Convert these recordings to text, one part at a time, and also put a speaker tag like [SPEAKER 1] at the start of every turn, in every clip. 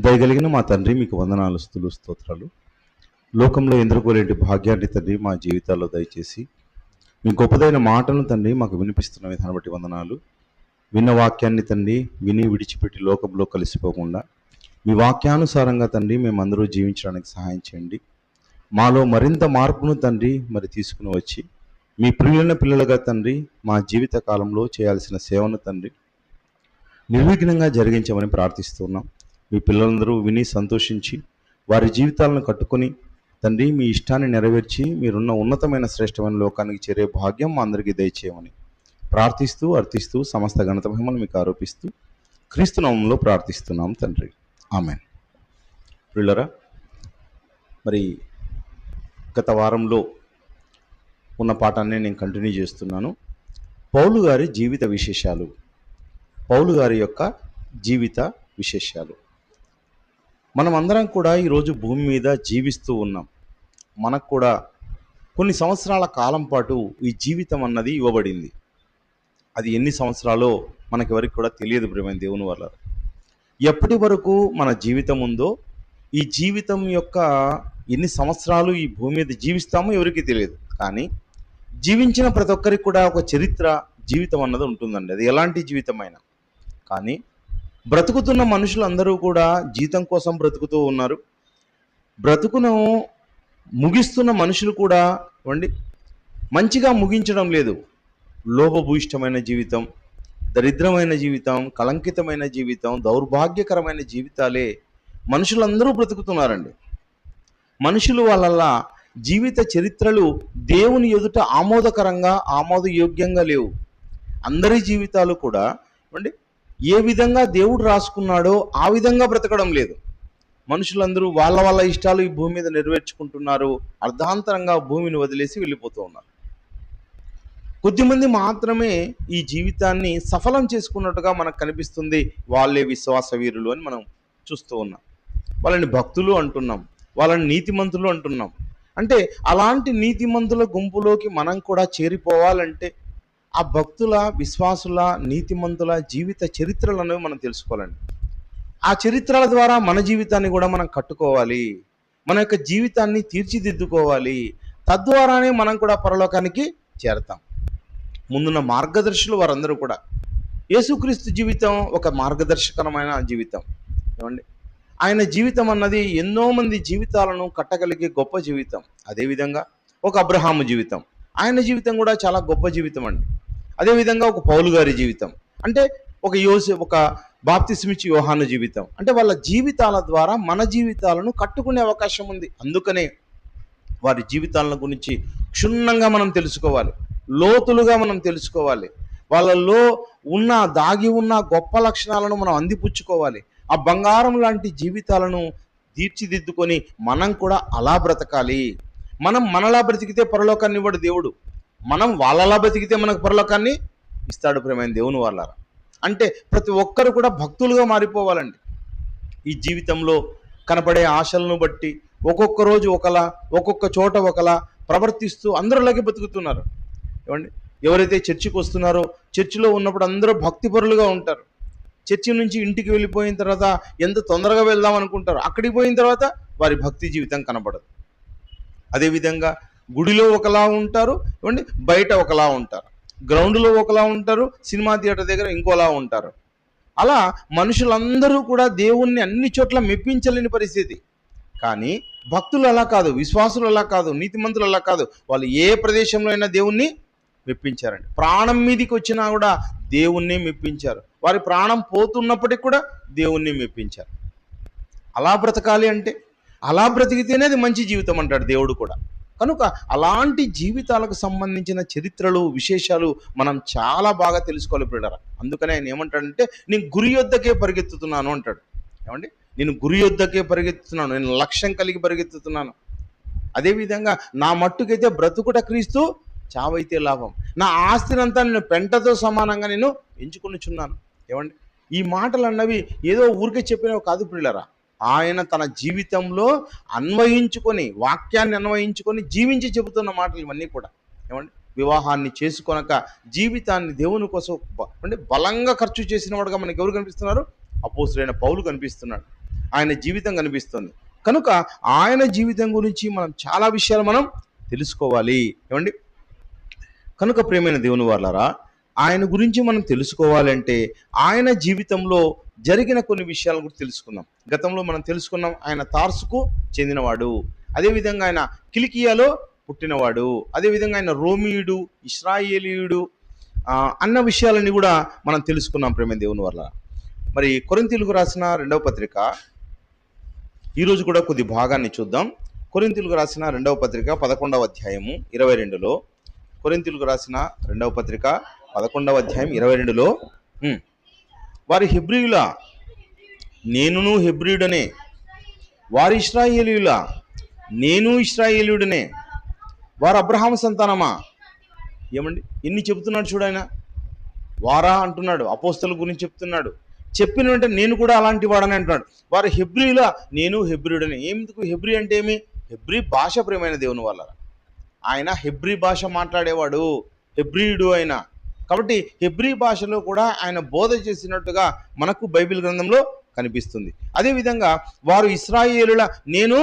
[SPEAKER 1] దయగలిగిన మా తండ్రి, మీకు వందనాలు, స్తుతులు, స్తోత్రాలు. లోకంలో ఎందరికోలేని భాగ్యాన్ని తండ్రి మా జీవితాల్లో దయచేసి మీ గొప్పదైన మాటలను తండ్రి మాకు వినిపిస్తున్న విధానం బట్టి వందనాలు. విన్న వాక్యాన్ని తండ్రి విని విడిచిపెట్టి లోకంలో కలిసిపోకుండా మీ వాక్యానుసారంగా తండ్రి మేమందరూ జీవించడానికి సహాయం చేయండి. మాలో మరింత మార్పును తండ్రి తీసుకుని వచ్చి మీ ప్రియులైన పిల్లలుగా తండ్రి మా జీవిత కాలంలో చేయాల్సిన సేవను తండ్రి నిర్విఘ్నంగా జరిగించమని ప్రార్థిస్తున్నాం. మీ పిల్లలందరూ విని సంతోషించి వారి జీవితాలను కట్టుకొని తండ్రి మీ ఇష్టాన్ని నెరవేర్చి మీరున్న ఉన్నతమైన శ్రేష్టమైన లోకానికి చేరే భాగ్యం మా అందరికీ దయచేయమని ప్రార్థిస్తూ అర్థిస్తూ సమస్త ఘనత మహిమను మీకు ఆరోపిస్తూ క్రీస్తు నామములో ప్రార్థిస్తున్నాం తండ్రి, ఆమేన్. పిల్లరా, మరి గత వారంలో ఉన్న పాఠాన్ని నేను కంటిన్యూ చేస్తున్నాను. పౌలు గారి జీవిత విశేషాలు, పౌలు గారి యొక్క జీవిత విశేషాలు. మనం అందరం కూడా ఈరోజు భూమి మీద జీవిస్తూ ఉన్నాం. మనకు కూడా కొన్ని సంవత్సరాల కాలం పాటు ఈ జీవితం అన్నది ఇవ్వబడింది. అది ఎన్ని సంవత్సరాలో మనకెవరికి కూడా తెలియదు ప్రియమైన దేవుని వల్ల. ఎప్పటి వరకు మన జీవితం ఉందో, ఈ జీవితం యొక్క ఎన్ని సంవత్సరాలు ఈ భూమి మీద జీవిస్తామో ఎవరికి తెలియదు. కానీ జీవించిన ప్రతి ఒక్కరికి కూడా ఒక చరిత్ర, జీవితం అన్నది ఉంటుందండి. అది ఎలాంటి జీవితమైనా. కానీ బ్రతుకుతున్న మనుషులందరూ కూడా జీతం కోసం బ్రతుకుతూ ఉన్నారు. బ్రతుకును ముగిస్తున్న మనుషులు కూడా మంచిగా ముగించడం లేదు. లోభభూయిష్టమైన జీవితం, దరిద్రమైన జీవితం, కళంకితమైన జీవితం, దౌర్భాగ్యకరమైన జీవితాలే మనుషులందరూ బ్రతుకుతున్నారండి. మనుషులు వాళ్ళ జీవిత చరిత్రలు దేవుని ఎదుట ఆమోదకరంగా, ఆమోదయోగ్యంగా లేవు. అందరి జీవితాలు కూడా ఏ విధంగా దేవుడు రాసుకున్నాడో ఆ విధంగా బ్రతకడం లేదు. మనుషులందరూ వాళ్ళ ఇష్టాలు ఈ భూమి మీద నెరవేర్చుకుంటున్నారు. అర్ధాంతరంగా భూమిని వదిలేసి వెళ్ళిపోతూ ఉన్నారు. కొద్దిమంది మాత్రమే ఈ జీవితాన్ని సఫలం చేసుకున్నట్టుగా మనకు కనిపిస్తుంది. వాళ్ళే విశ్వాస వీరులు అని మనం చూస్తూ ఉన్నాం. వాళ్ళని భక్తులు అంటున్నాం, వాళ్ళని నీతిమంతులు అంటున్నాం. అంటే అలాంటి నీతిమంతుల గుంపులోకి మనం కూడా చేరిపోవాలంటే ఆ భక్తుల, విశ్వాసుల, నీతిమంతుల జీవిత చరిత్రలు అనేవి మనం తెలుసుకోవాలండి. ఆ చరిత్రల ద్వారా మన జీవితాన్ని కూడా మనం కట్టుకోవాలి. మన యొక్క జీవితాన్ని తీర్చిదిద్దుకోవాలి. తద్వారానే మనం కూడా పరలోకానికి చేరతాం. ముందున్న మార్గదర్శులు వారందరూ కూడా. యేసుక్రీస్తు జీవితం ఒక మార్గదర్శకరమైన జీవితం. ఆయన జీవితం అన్నది ఎన్నో మంది జీవితాలను కట్టగలిగే గొప్ప జీవితం. అదేవిధంగా ఒక అబ్రహాము జీవితం, ఆయన జీవితం కూడా చాలా గొప్ప జీవితం అండి. అదేవిధంగా ఒక పౌలు గారి జీవితం, అంటే ఒక బాప్తిస్మిచ్చి యోహాను జీవితం. అంటే వాళ్ళ జీవితాల ద్వారా మన జీవితాలను కట్టుకునే అవకాశం ఉంది. అందుకనే వారి జీవితాల గురించి క్షుణ్ణంగా మనం తెలుసుకోవాలి, లోతులుగా మనం తెలుసుకోవాలి. వాళ్ళలో దాగి ఉన్న గొప్ప లక్షణాలను మనం అందిపుచ్చుకోవాలి. ఆ బంగారం లాంటి జీవితాలను తీర్చిదిద్దుకొని మనం కూడా అలా బ్రతకాలి. మనం మనలా బ్రతికితే పరలోకాన్ని ఇవ్వడు దేవుడు. మనం వాళ్ళలా బ్రతికితే మనకు పరలోకాన్ని ఇస్తాడు ప్రియమైన దేవుని వాళ్ళారా. అంటే ప్రతి ఒక్కరు కూడా భక్తులుగా మారిపోవాలండి. ఈ జీవితంలో కనపడే ఆశలను బట్టి ఒక్కొక్క రోజు ఒకలా, ఒక్కొక్క చోట ఒకలా ప్రవర్తిస్తూ అందరిలాగే బతుకుతున్నారు. ఎవరైతే చర్చికి వస్తున్నారో, చర్చిలో ఉన్నప్పుడు అందరూ భక్తిపరులుగా ఉంటారు. చర్చి నుంచి ఇంటికి వెళ్ళిపోయిన తర్వాత ఎంత తొందరగా వెళ్దాం అనుకుంటారు. అక్కడికి పోయిన తర్వాత వారి భక్తి జీవితం కనపడదు. అదేవిధంగా గుడిలో ఒకలా ఉంటారు, బయట ఒకలా ఉంటారు. గ్రౌండ్లో ఒకలా ఉంటారు, సినిమా థియేటర్ దగ్గర ఇంకోలా ఉంటారు. అలా మనుషులందరూ కూడా దేవుణ్ణి అన్ని చోట్ల మెప్పించలేని పరిస్థితి. కానీ భక్తులు అలా కాదు, విశ్వాసులు అలా కాదు, నీతిమంతులు అలా కాదు. వాళ్ళు ఏ ప్రదేశంలో అయినా దేవుణ్ణి మెప్పించారండి. ప్రాణం మీదికి వచ్చినా కూడా దేవుణ్ణి మెప్పించారు. వారి ప్రాణం పోతున్నప్పటికి కూడా దేవుణ్ణి మెప్పించారు. అలా బ్రతకాలి అంటే, అలా బ్రతికితేనే అది మంచి జీవితం అంటాడు దేవుడు కూడా. కనుక అలాంటి జీవితాలకు సంబంధించిన చరిత్రలు, విశేషాలు మనం చాలా బాగా తెలుసుకోవాలి ప్రియులారా. అందుకనే ఆయన ఏమంటాడంటే, నేను గురి యొద్దకే పరిగెత్తుతున్నాను అంటాడు. నేను గురి యొద్దకే పరిగెత్తుతున్నాను, నేను లక్ష్యం కలిగి పరిగెత్తుతున్నాను. అదేవిధంగా నా మట్టుకైతే బ్రతుకుట క్రీస్తు, చావైతే లాభం. నా ఆస్తినంతా నేను పెంటతో సమానంగా నేను ఎంచుకొనిచున్నాను. ఈ మాటలు అన్నవి ఏదో ఊరికే చెప్పినవి కాదు ప్రియులారా. ఆయన తన జీవితంలో అన్వయించుకొని, వాక్యాన్ని అన్వయించుకొని జీవించి చెబుతున్న మాటలు ఇవన్నీ కూడా. వివాహాన్ని చేసుకొనక జీవితాన్ని దేవుని కోసం బలంగా ఖర్చు చేసిన వాడుగా మనకి ఎవరు కనిపిస్తున్నారు? అపోస్తులైన పౌలు కనిపిస్తున్నాడు. ఆయన జీవితం కనిపిస్తుంది. కనుక ఆయన జీవితం గురించి మనం చాలా విషయాలు మనం తెలుసుకోవాలి. ఏమండి? కనుక ప్రియమైన దేవుని వాళ్ళారా, ఆయన గురించి మనం తెలుసుకోవాలంటే ఆయన జీవితంలో జరిగిన కొన్ని విషయాల గురించి తెలుసుకుందాం. గతంలో మనం తెలుసుకున్నాం, ఆయన తార్సుకు చెందినవాడు, అదేవిధంగా ఆయన కిలికియాలో పుట్టినవాడు, అదేవిధంగా ఆయన రోమియుడు, ఇశ్రాయేలీయుడు అన్న విషయాలన్నీ కూడా మనం తెలుసుకున్నాం ప్రియమైన దేవుని వల్ల. మరి కొరింథీయులకు రాసిన 2వ పత్రిక ఈరోజు కూడా కొద్ది భాగాన్ని చూద్దాం. కొరింథీయులకు రాసిన 2వ పత్రిక 11వ అధ్యాయము 22లో, కొరింథీయులకు రాసిన 2వ పత్రిక 11వ అధ్యాయం 22లో, వారి హెబ్రీయుల, నేనును హెబ్రీయుడనే, వారి ఇశ్రాయేలీయుల, నేను ఇశ్రాయేలీయుడనే, వారు అబ్రహాము సంతానమా. ఏమండి, ఎన్ని చెబుతున్నాడు చూడాయన. వారా అంటున్నాడు, అపోస్తల గురించి చెప్తున్నాడు. చెప్పిన వెంటనే నేను కూడా అలాంటి వాడని అంటున్నాడు. వారు హెబ్రీయుల, నేను హెబ్రీయుడని. ఎందుకు హెబ్రీ అంటే ఏమి? హెబ్రీ భాష ప్రియమైన దేవుని వల్ల. ఆయన హెబ్రీ భాష మాట్లాడేవాడు, హెబ్రీయుడు ఆయన. కాబట్టి హెబ్రీ భాషలో కూడా ఆయన బోధ చేసినట్టుగా మనకు బైబిల్ గ్రంథంలో కనిపిస్తుంది. అదేవిధంగా వారు ఇశ్రాయేలుల, నేను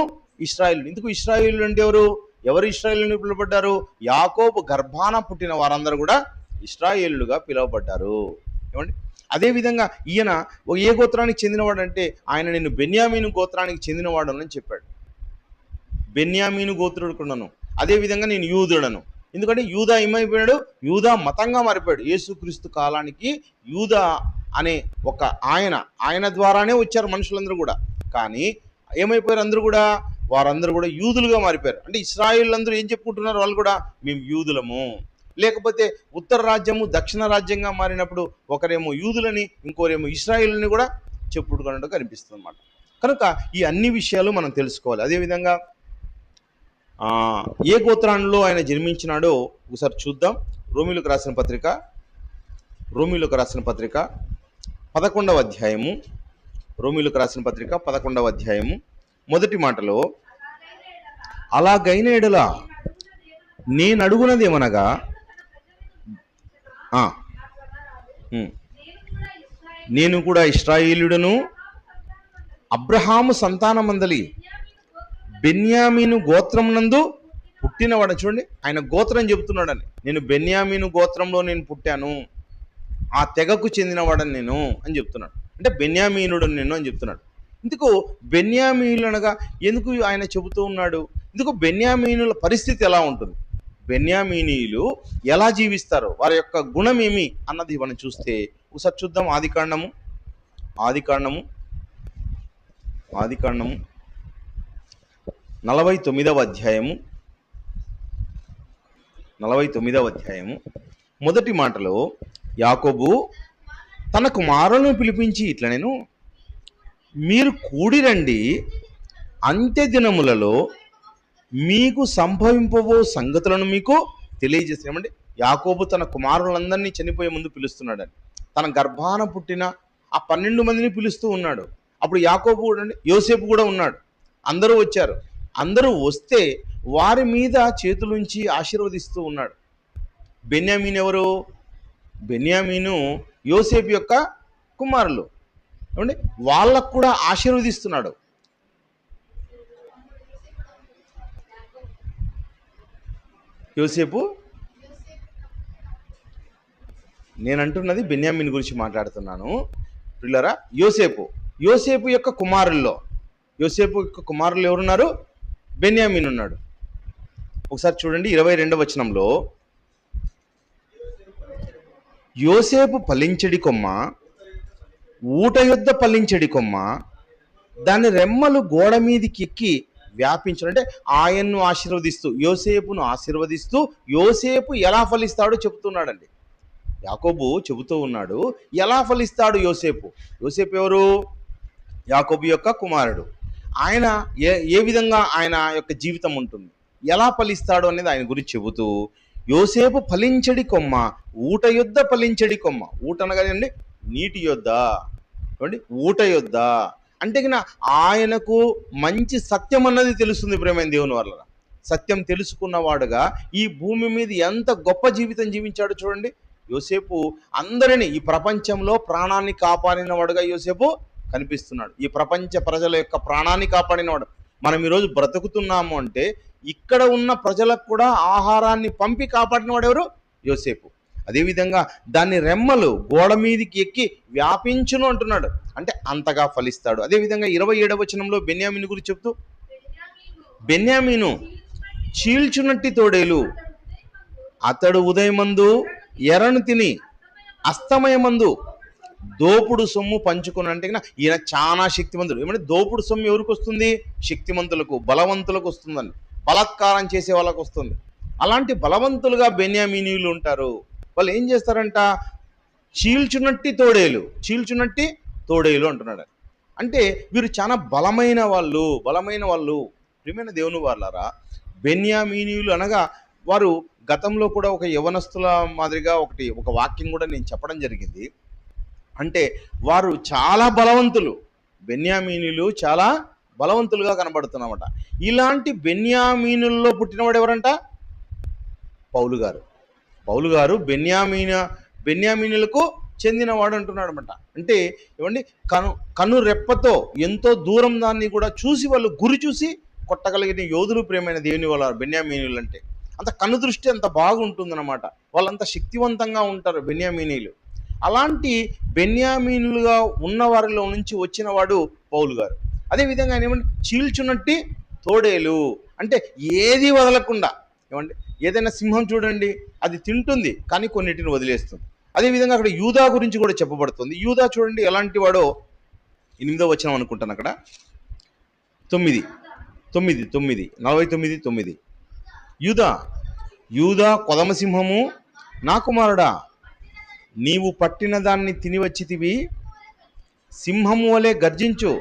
[SPEAKER 1] ఇశ్రాయేలు. ఎందుకు ఇశ్రాయేలు అంటే ఎవరు ఇశ్రాయేలుని పిలువబడ్డారు? యాకోబు గర్భాన పుట్టిన వారందరూ కూడా ఇశ్రాయేలుగా పిలువబడ్డారు. ఏమండి? అదేవిధంగా ఈయన ఏ గోత్రానికి చెందినవాడు అంటే ఆయన నేను బెన్యామీను గోత్రానికి చెందినవాడు అని చెప్పాడు. బెన్యామీను గోత్రుడుకున్నాను, అదేవిధంగా నేను యూదుడను. ఎందుకంటే యూదా ఏమైపోయాడు? యూదా మతంగా మారిపోయాడు. యేసుక్రీస్తు కాలానికి యూదా అనే ఒక ఆయన ద్వారానే వచ్చారు మనుషులందరూ కూడా. కానీ ఏమైపోయారు? వారందరూ కూడా యూదులుగా మారిపోయారు. అంటే ఇశ్రాయేలులందరూ ఏం చెప్పుకుంటున్నారు? వాళ్ళు కూడా మేము యూదులము. లేకపోతే ఉత్తర రాజ్యము దక్షిణ రాజ్యంగా మారినప్పుడు ఒకరేమో యూదులని, ఇంకోరేమో ఇశ్రాయేలుని కూడా చెప్పుకుంటూ కనిపిస్తుంది అన్నమాట. కనుక ఈ అన్ని విషయాలు మనం తెలుసుకోవాలి. అదేవిధంగా ఏ గోత్రాల్లో ఆయన జన్మించినాడో ఒకసారి చూద్దాం. రోమీయులకు రాసిన పత్రిక 11వ అధ్యాయము, రోమీయులకు రాసిన పత్రిక 11వ అధ్యాయము మొదటి మాటలో, అలాగైన ఎడల నేను అడుగునదేమనగా, నేను కూడా ఇశ్రాయేలుడను, అబ్రహాము సంతానమందలి బెన్యామీను గోత్రం నందు పుట్టినవాడు. చూడండి, ఆయన గోత్రం చెబుతున్నాడని. నేను బెన్యామీను గోత్రంలో నేను పుట్టాను, ఆ తెగకు చెందినవాడని నేను అని చెప్తున్నాడు. అంటే బెన్యామీనుడు నేను అని చెప్తున్నాడు. ఎందుకు బెన్యామీనులు అనగా ఎందుకు ఆయన చెబుతూ ఉన్నాడు? ఎందుకు బెన్యామీనుల పరిస్థితి ఎలా ఉంటుంది, బెన్యామీనీయులు ఎలా జీవిస్తారు, వారి యొక్క గుణం ఏమి అన్నది మనం చూస్తే ఒకసారి చూద్దాం. ఆదికాండము 49వ అధ్యాయము మొదటి మాటలో, యాకోబు తన కుమారులను పిలిపించి ఇట్లా, నేను మీరు కూడి రండి, అంత్య దినములలో మీకు సంభవింపబో సంగతులను మీకు తెలియజేస్తామండి. యాకోబు తన కుమారులందరినీ చనిపోయే ముందు పిలుస్తున్నాడని. తన గర్భాన పుట్టిన ఆ 12 మందిని పిలుస్తూ ఉన్నాడు. అప్పుడు యాకోబు కూడా, యోసేపు కూడా ఉన్నాడు. అందరూ వచ్చారు. అందరూ వస్తే వారి మీద చేతులుంచి ఆశీర్వదిస్తూ ఉన్నాడు. బెన్యామీను ఎవరు? బెన్యామీను యోసేపు యొక్క కుమారులు. ఏమండి, వాళ్ళకు కూడా ఆశీర్వదిస్తున్నాడు. యోసేపు, నేను అంటున్నది బెన్యామీను గురించి మాట్లాడుతున్నాను పిల్లరా. యోసేపు యొక్క కుమారుల్లో, ఎవరున్నారు? బెన్యామీను ఉన్నాడు. ఒకసారి చూడండి 22వ వచనంలో, యోసేపు ఫలించడి కొమ్మ, ఊట యొద్ద ఫలించడి కొమ్మ, దాని రెమ్మలు గోడ మీదకి ఎక్కి వ్యాపించడం. అంటే ఆయన్ను ఆశీర్వదిస్తూ, యోసేపును ఆశీర్వదిస్తూ యోసేపు ఎలా ఫలిస్తాడో చెబుతున్నాడండి. యాకోబు చెబుతూ ఉన్నాడు ఎలా ఫలిస్తాడు యోసేపు. ఎవరు? యాకోబు యొక్క కుమారుడు. ఆయన ఏ విధంగా ఆయన యొక్క జీవితం ఉంటుంది, ఎలా ఫలిస్తాడు అనేది ఆయన గురించి చెబుతూ, యోసేపు ఫలించడి కొమ్మ, ఊట యొద్ద ఫలించడి కొమ్మ. ఊట అనగానండి నీటి యొద్ద, ఊట యొద్ద అంటే ఆయనకు మంచి సత్యం అన్నది తెలుస్తుంది ప్రేమైన దేవుని వల్ల. సత్యం తెలుసుకున్నవాడుగా ఈ భూమి మీద ఎంత గొప్ప జీవితం జీవించాడు చూడండి. యోసేపు అందరినీ, ఈ ప్రపంచంలో ప్రాణాన్ని కాపాడిన వాడుగా యోసేపు కనిపిస్తున్నాడు. ఈ ప్రపంచ ప్రజల యొక్క ప్రాణాన్ని కాపాడినవాడు. మనం ఈరోజు బ్రతుకుతున్నాము అంటే ఇక్కడ ఉన్న ప్రజలకు కూడా ఆహారాన్ని పంపి కాపాడినవాడు ఎవరు? యోసేపు. అదేవిధంగా దాన్ని రెమ్మలు గోడ మీదికి ఎక్కి వ్యాపించును అంటున్నాడు, అంటే అంతగా ఫలిస్తాడు. అదేవిధంగా 27వ వచనంలో బెన్యామీను గురించి చెప్తూ, బెన్యామీను చీల్చునట్టి తోడేలు, అతడు ఉదయమందు ఎరను తిని అస్తమయమందు దోపుడు సొమ్ము పంచుకుని. అంటే ఈయన చాలా శక్తిమంతుడు. ఏమంటే దోపుడు సొమ్ము ఎవరికి వస్తుంది? శక్తిమంతులకు, బలవంతులకు వస్తుందని, బలాత్కారం చేసే వాళ్ళకు వస్తుంది. అలాంటి బలవంతులుగా బెన్యామీనీయులు ఉంటారు. వాళ్ళు ఏం చేస్తారంట? చీల్చునట్టి తోడేలు అంటున్నాడు. అంటే వీరు చాలా బలమైన వాళ్ళు. ప్రియమైన దేవుని వాళ్ళారా, బెన్యామీనీయులు అనగా వారు గతంలో కూడా ఒక యవనస్తుల మాదిరిగా ఒక వాక్యం కూడా నేను చెప్పడం జరిగింది. అంటే వారు చాలా బలవంతులు. బెన్యామీనీయులు చాలా బలవంతులుగా కనబడుతున్నామట. ఇలాంటి బెన్యామీనుల్లో పుట్టినవాడు ఎవరంట? పౌలు గారు బెన్యామీనులకు చెందినవాడు అంటున్నాడు అనమాట. అంటే ఏమండి, కను రెప్పతో ఎంతో దూరం దాన్ని కూడా చూసి వాళ్ళు గురి చూసి కొట్టగలిగిన యోధులు. ప్రియమైన దేవుని వాళ్ళ బెన్యామీనీయులు అంటే అంత కను దృష్టి అంత బాగుంటుందన్నమాట. వాళ్ళంత శక్తివంతంగా ఉంటారు బెన్యామీనీయులు. అలాంటి బెన్యామీనులుగా ఉన్న వారిలో నుంచి వచ్చినవాడు పౌలు గారు. అదేవిధంగా ఆయన ఏమంటే చీల్చునట్టి తోడేలు, అంటే ఏది వదలకుండా. ఏమంటే ఏదైనా సింహం చూడండి, అది తింటుంది కానీ కొన్నిటిని వదిలేస్తుంది. అదేవిధంగా అక్కడ యూదా గురించి కూడా చెప్పబడుతుంది. యూదా చూడండి ఎలాంటి వాడో. 8వ వచనం అనుకుంటాను, అక్కడ 49 యూదా కొదమసింహము, నా కుమారుడా, నీవు పట్టిన దాన్ని తిని వచ్చితివి, సింహము వలె గర్జించు.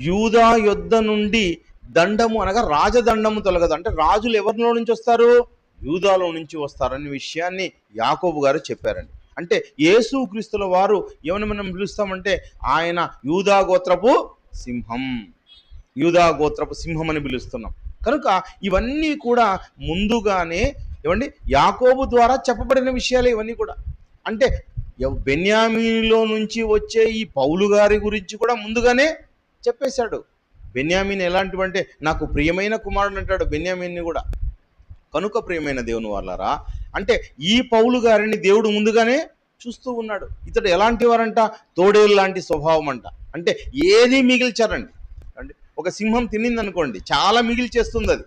[SPEAKER 1] యూదా యొద్ద నుండి దండము అనగా రాజదండము తొలగదు. అంటే రాజులు ఎవరిలో నుంచి వస్తారు? యూదాలో నుంచి వస్తారనే విషయాన్ని యాకోబు గారు చెప్పారండి. అంటే యేసు క్రీస్తుల వారు ఏమని మనం పిలుస్తామంటే ఆయన యూదా గోత్రపు సింహం అని పిలుస్తున్నాం. కనుక ఇవన్నీ కూడా ముందుగానే ఏమండి యాకోబు ద్వారా చెప్పబడిన విషయాలు ఇవన్నీ కూడా. అంటే బెన్యామీనులో నుంచి వచ్చే ఈ పౌలు గారి గురించి కూడా ముందుగానే చెప్పేశాడు. బెన్యామీన్ ఎలాంటివంటే నాకు ప్రియమైన కుమారుడు అంటాడు బెన్యామీన్ని కూడా. కనుక ప్రియమైన దేవుని వాళ్ళారా, అంటే ఈ పౌలు గారిని దేవుడు ముందుగానే చూస్తూ ఉన్నాడు. ఇతడు ఎలాంటి వారంట? తోడేలు లాంటి స్వభావం అంట. అంటే ఏది మిగిల్చారండి. అంటే ఒక సింహం తినింది అనుకోండి, చాలా మిగిల్చేస్తుంది, అది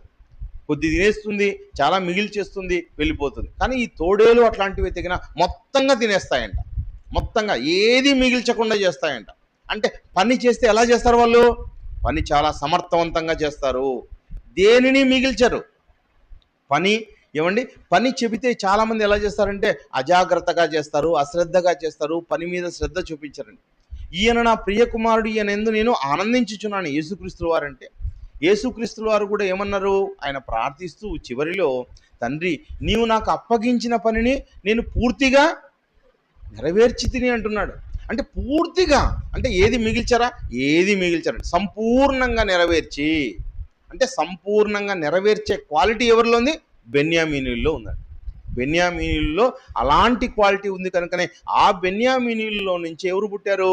[SPEAKER 1] కొద్ది తినేస్తుంది, చాలా మిగిల్చేస్తుంది, వెళ్ళిపోతుంది. కానీ ఈ తోడేలు అట్లాంటివి తెగిన మొత్తంగా తినేస్తాయంట, మొత్తంగా ఏది మిగిల్చకుండా చేస్తాయంట. అంటే పని చేస్తే ఎలా చేస్తారు వాళ్ళు? పని చాలా సమర్థవంతంగా చేస్తారు, దేనిని మిగిల్చరు. పని చెబితే చాలామంది ఎలా చేస్తారంటే అజాగ్రత్తగా చేస్తారు, అశ్రద్ధగా చేస్తారు, పని మీద శ్రద్ధ చూపించరండి. ఈయన నా ప్రియ కుమారుడు, ఈయన ఎందు నేను ఆనందించుచున్నాను. యేసుక్రీస్తుల వారంటే యేసుక్రీస్తుల వారు కూడా ఏమన్నారు? ఆయన ప్రార్థిస్తూ చివరిలో, తండ్రి నీవు నాకు అప్పగించిన పనిని నేను పూర్తిగా నెరవేర్చి తిని అంటున్నాడు. అంటే పూర్తిగా, అంటే ఏది మిగిల్చారా? ఏది మిగిల్చారండి, సంపూర్ణంగా నెరవేర్చి. అంటే సంపూర్ణంగా నెరవేర్చే క్వాలిటీ ఎవరిలో ఉంది? బెన్యామీనీయుల్లో ఉందండి. బెన్యామీనీయుల్లో అలాంటి క్వాలిటీ ఉంది. కనుకనే ఆ బెన్యామీనీయుల్లో నుంచి ఎవరు పుట్టారు?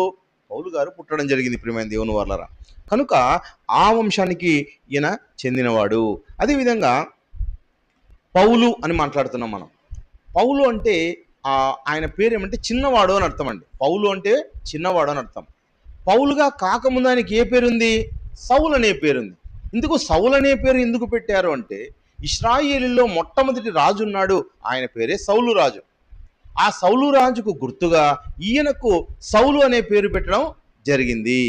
[SPEAKER 1] పౌలు గారు పుట్టడం జరిగింది. ప్రియమైన దేవుని వాళ్ళారా, కనుక ఆ వంశానికి ఈయన చెందినవాడు. అదేవిధంగా పౌలు అని మాట్లాడుతున్నాం మనం. పౌలు అంటే ఆయన పేరు ఏమంటే చిన్నవాడు అని అర్థం అండి. పౌలు అంటే చిన్నవాడు అని అర్థం. పౌలుగా కాకముందు ఆయనకి ఏ పేరుంది? సౌలు అనే పేరుంది. ఇందుకు సౌలు అనే పేరు ఎందుకు పెట్టారు అంటే, ఇశ్రాయేలులో మొట్టమొదటి రాజు ఉన్నాడు, ఆయన పేరే సౌలు రాజు. ఆ సౌలు రాజుకు గుర్తుగా ఈయనకు సౌలు అనే పేరు పెట్టడం జరిగింది.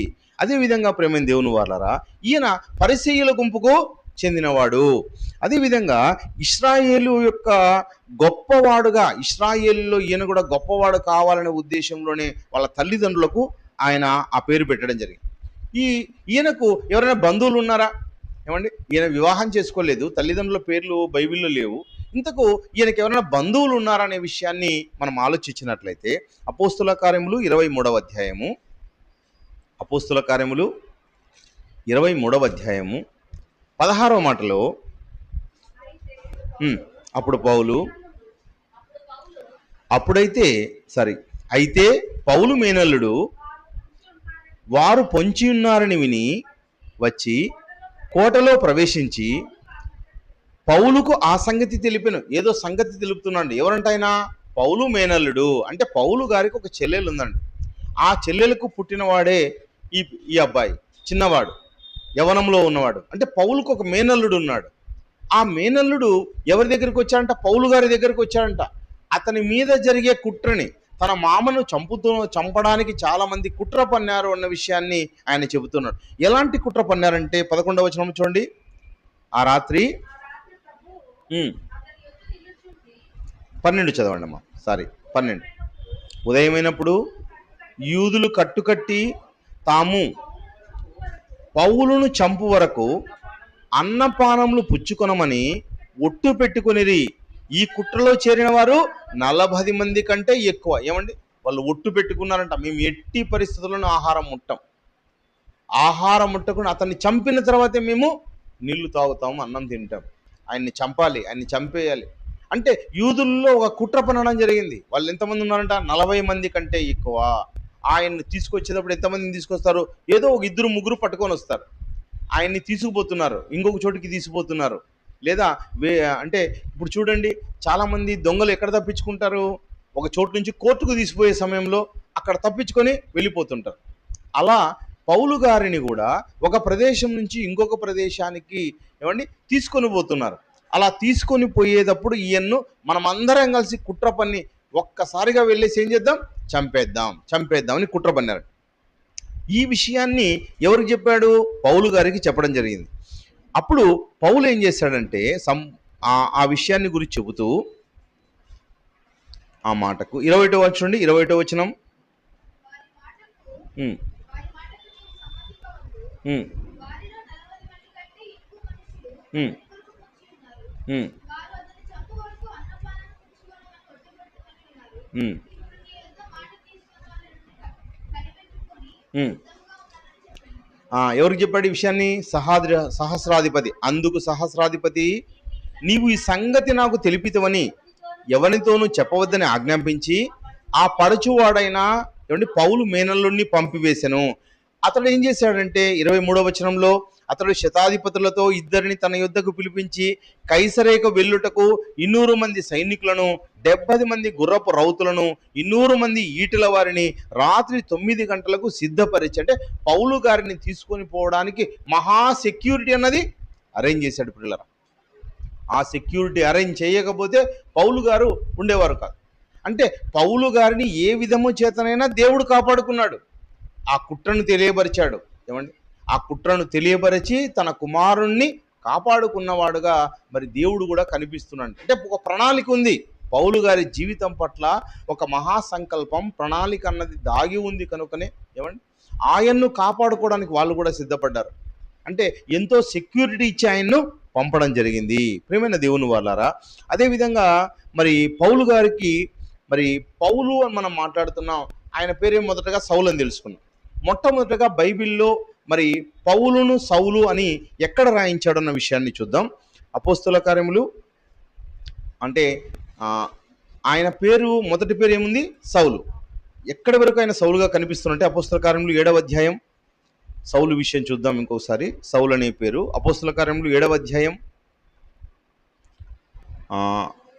[SPEAKER 1] అదేవిధంగా ప్రేమైన దేవుని వాళ్ళారా, ఈయన పరిసయ్యుల గుంపుకు చెందినవాడు. అదేవిధంగా ఇశ్రాయేలు యొక్క గొప్పవాడుగా, ఇశ్రాయేలులో ఈయన కూడా గొప్పవాడు కావాలనే ఉద్దేశంలోనే వాళ్ళ తల్లిదండ్రులకు ఆయన ఆ పేరు పెట్టడం జరిగింది. ఈయనకు ఎవరైనా బంధువులు ఉన్నారా? ఏమండి, ఈయన వివాహం చేసుకోలేదు, తల్లిదండ్రుల పేర్లు బైబిల్లో లేవు. ఇంతకు ఈయనకి ఎవరైనా బంధువులు ఉన్నారా అనే విషయాన్ని మనం ఆలోచించినట్లయితే అపోస్తుల కార్యములు 23వ అధ్యాయము, అపోస్తుల కార్యములు 23వ అధ్యాయము 16వ మాటలో, ఉమ్. అప్పుడు పౌలు అప్పుడైతే సారీ అయితే పౌలు మేనల్లుడు వారు పొంచి ఉన్నారని విని వచ్చి కోటలో ప్రవేశించి పౌలుకు ఆ సంగతి తెలిపాను. ఏదో సంగతి తెలుపుతున్నాడు. ఎవరంట ఆయన? పౌలు మేనల్లుడు. అంటే పౌలు గారికి ఒక చెల్లెలు ఉందండి. ఆ చెల్లెలకు పుట్టినవాడే ఈ ఈ అబ్బాయి, చిన్నవాడు, యవనంలో ఉన్నవాడు. అంటే పౌలుకు ఒక మేనల్లుడు ఉన్నాడు. ఆ మేనల్లుడు ఎవరి దగ్గరికి వచ్చాడంట? పౌలు గారి దగ్గరికి వచ్చాడంట. అతని మీద జరిగే కుట్రని, తన మామను చంపడానికి చాలా మంది కుట్ర పన్నారు అన్న విషయాన్ని ఆయన చెబుతున్నాడు. ఎలాంటి కుట్ర పన్నారంటే 11వ వచనం చూడండి. ఆ రాత్రి 12 చదవండి అమ్మా. సారీ 12. ఉదయమైనప్పుడు యూదులు కట్టుకట్టి తాము పౌలును చంపు వరకు అన్నపానములు పుచ్చుకొనమని ఒట్టు పెట్టుకునిరి. ఈ కుట్రలో చేరిన వారు 40 మంది కంటే ఎక్కువ. ఏమండి, వాళ్ళు ఒట్టు పెట్టుకున్నారంట, మేము ఎట్టి పరిస్థితుల్లోనూ ఆహారం ముట్టకుండా అతన్ని చంపిన తర్వాతే మేము నీళ్లు తాగుతాము, అన్నం తింటాం. ఆయన్ని చంపాలి, ఆయన్ని చంపేయాలి అంటే యూదుల్లో ఒక కుట్ర పనడం జరిగింది. వాళ్ళు ఎంతమంది ఉన్నారంట? 40 మంది కంటే ఎక్కువ. ఆయన్ని తీసుకొచ్చేటప్పుడు ఎంతమందిని తీసుకొస్తారు? ఏదో ఒక 2-3 పట్టుకొని వస్తారు. ఆయన్ని తీసుకుపోతున్నారు, ఇంకొక చోటికి తీసుకుపోతున్నారు. లేదా అంటే ఇప్పుడు చూడండి, చాలామంది దొంగలు ఎక్కడ తప్పించుకుంటారు? ఒక చోటు నుంచి కోర్టుకు తీసిపోయే సమయంలో అక్కడ తప్పించుకొని వెళ్ళిపోతుంటారు. అలా పౌలు గారిని కూడా ఒక ప్రదేశం నుంచి ఇంకొక ప్రదేశానికి ఏమండి తీసుకొని పోతున్నారు. అలా తీసుకొని పోయేటప్పుడు ఈయన్ను మనం అందరం కలిసి కుట్ర పన్ని ఒక్కసారిగా వెళ్ళేసి ఏం చేద్దాం? చంపేద్దాం అని కుట్ర పన్నారు. ఈ విషయాన్ని ఎవరికి చెప్పాడు? పౌలు గారికి చెప్పడం జరిగింది. అప్పుడు పౌలు ఏం చేశాడంటే ఆ విషయాన్ని గురించి చెబుతూ ఆ మాటకు 21వ వచనం 21వ వచనం ఎవరికి చెప్పాడు ఈ విషయాన్ని? సహస్రాధిపతి. అందుకు సహస్రాధిపతి, నీవు ఈ సంగతి నాకు తెలిపితవని ఎవరితోనూ చెప్పవద్దని ఆజ్ఞాపించి ఆ పరచువాడైన పౌలు మేనల్లుడిని పంపివేశను. అతడు ఏం చేశాడంటే 23వ వచనంలో, అతడు శతాధిపతులతో 2 తన యుద్ధకు పిలిపించి కైసరేకు వెళ్ళుటకు 200 మంది సైనికులను, 70 మంది గుర్రపు రౌతులను, 200 మంది ఈటల వారిని రాత్రి 9 గంటలకు సిద్ధపరిచి, అంటే పౌలు గారిని తీసుకొని పోవడానికి మహా సెక్యూరిటీ అన్నది అరేంజ్ చేశాడు. పిల్లరా, ఆ సెక్యూరిటీ అరేంజ్ చేయకపోతే పౌలు గారు ఉండేవారు కాదు. అంటే పౌలు గారిని ఏ విధము చేతనైనా దేవుడు కాపాడుకున్నాడు. ఆ కుట్రను తెలియపరిచాడు. ఏమండి, ఆ కుట్రను తెలియపరిచి తన కుమారుణ్ణి కాపాడుకున్నవాడుగా మరి దేవుడు కూడా కనిపిస్తున్నాడు. అంటే ఒక ప్రణాళిక ఉంది. పౌలు గారి జీవితం పట్ల ఒక మహాసంకల్పం, ప్రణాళిక అన్నది దాగి ఉంది. కనుకనే ఏమండి ఆయన్ను కాపాడుకోవడానికి వాళ్ళు కూడా సిద్ధపడ్డారు. అంటే ఎంతో సెక్యూరిటీ ఇచ్చి ఆయన్ను పంపడం జరిగింది. ప్రియమైన దేవుని వాళ్ళారా, అదేవిధంగా మరి పౌలు గారికి మరి పౌలు అని మనం మాట్లాడుతున్నాం. ఆయన పేరే మొదటగా సౌలు అని తెలుసుకున్నాం. మొట్టమొదటగా బైబిల్లో మరి పౌలును సౌలు అని ఎక్కడ రాయించాడన్న విషయాన్ని చూద్దాం. అపోస్తుల కార్యములు అంటే ఆయన పేరు, మొదటి పేరు ఏముంది? సౌలు. ఎక్కడి వరకు ఆయన సౌలుగా కనిపిస్తున్నట్టే అపోస్తుల కార్యములు 7వ అధ్యాయం సౌలు విషయం చూద్దాం ఇంకొకసారి. సౌలు అనే పేరు అపోస్తుల కార్యములు 7వ అధ్యాయం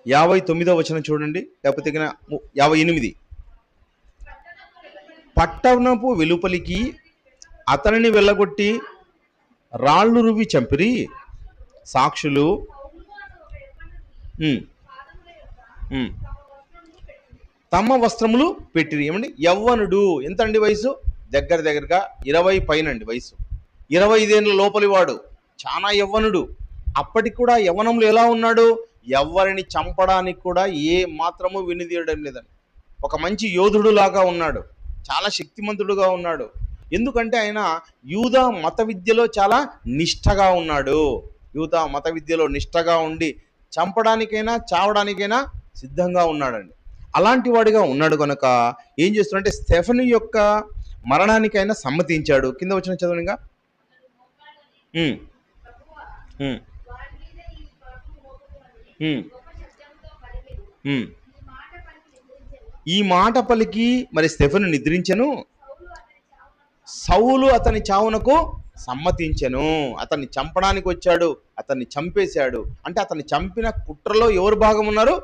[SPEAKER 1] 59వ వచనం చూడండి, లేకపోతే 58. పట్టణపు వెలుపలికి అతనిని వెళ్ళగొట్టి రాళ్ళు రువి చంపిరి. సాక్షులు తమ వస్త్రములు పెట్టిరి. ఏమండి, యవ్వనుడు. ఎంత అండి వయసు? దగ్గరగా 20 పైనండి వయసు. 25 ఏళ్ళ లోపలి వాడు, చాలా యవ్వనుడు. అప్పటికి కూడా యవ్వనంలో ఎలా ఉన్నాడు? ఎవరిని చంపడానికి కూడా ఏ మాత్రము వినితీయడం లేదండి. ఒక మంచి యోధుడు లాగా ఉన్నాడు, చాలా శక్తిమంతుడుగా ఉన్నాడు. ఎందుకంటే ఆయన యూదా మత విద్యలో చాలా నిష్ఠగా ఉన్నాడు. యూదా మత విద్యలో నిష్ఠగా ఉండి చంపడానికైనా చావడానికైనా సిద్ధంగా ఉన్నాడండి. అలాంటి వాడిగా ఉన్నాడు కనుక ఏం చేస్తున్నాడంటే స్టెఫను యొక్క మరణానికి ఆయన సమ్మతించాడు. కింద వచ్చిన చదవనిగా ఉమ్, ఉమ్. ఈ మాట పలికి మరి స్టెఫెను నిద్రించెను, సౌలు అతని చావునకు సమ్మతించెను. అతన్ని చంపడానికి వచ్చాడు, అతన్ని చంపేశాడు. అంటే అతన్ని చంపిన కుట్రలో ఎవరు భాగం ఉన్నారు?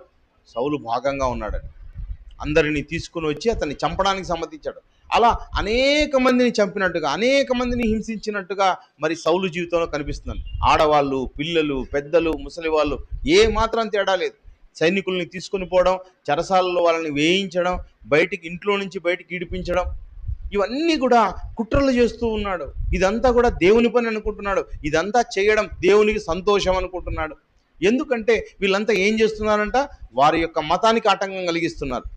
[SPEAKER 1] సౌలు భాగంగా ఉన్నాడు. అందరినీ తీసుకుని వచ్చి అతన్ని చంపడానికి సమ్మతించాడు. అలా అనేక మందిని చంపినట్టుగా, అనేక మందిని హింసించినట్టుగా మరి సౌలు జీవితంలో కనిపిస్తున్నాను. ఆడవాళ్ళు, పిల్లలు, పెద్దలు, ముసలి వాళ్ళు, ఏ మాత్రం తేడా లేదు. సైనికుల్ని తీసుకుని పోవడం, చెరసాలలో వాళ్ళని వేయించడం, ఇంట్లో నుంచి బయటికి ఈడిపించడం, ఇవన్నీ కూడా కుట్రలు చేస్తూ ఉన్నాడు. ఇదంతా కూడా దేవుని పని అనుకుంటున్నాడు. ఇదంతా చేయడం దేవునికి సంతోషం అనుకుంటున్నాడు. ఎందుకంటే వీళ్ళంతా ఏం చేస్తున్నారంట? వారి యొక్క మతానికి ఆటంకం కలిగిస్తున్నారు.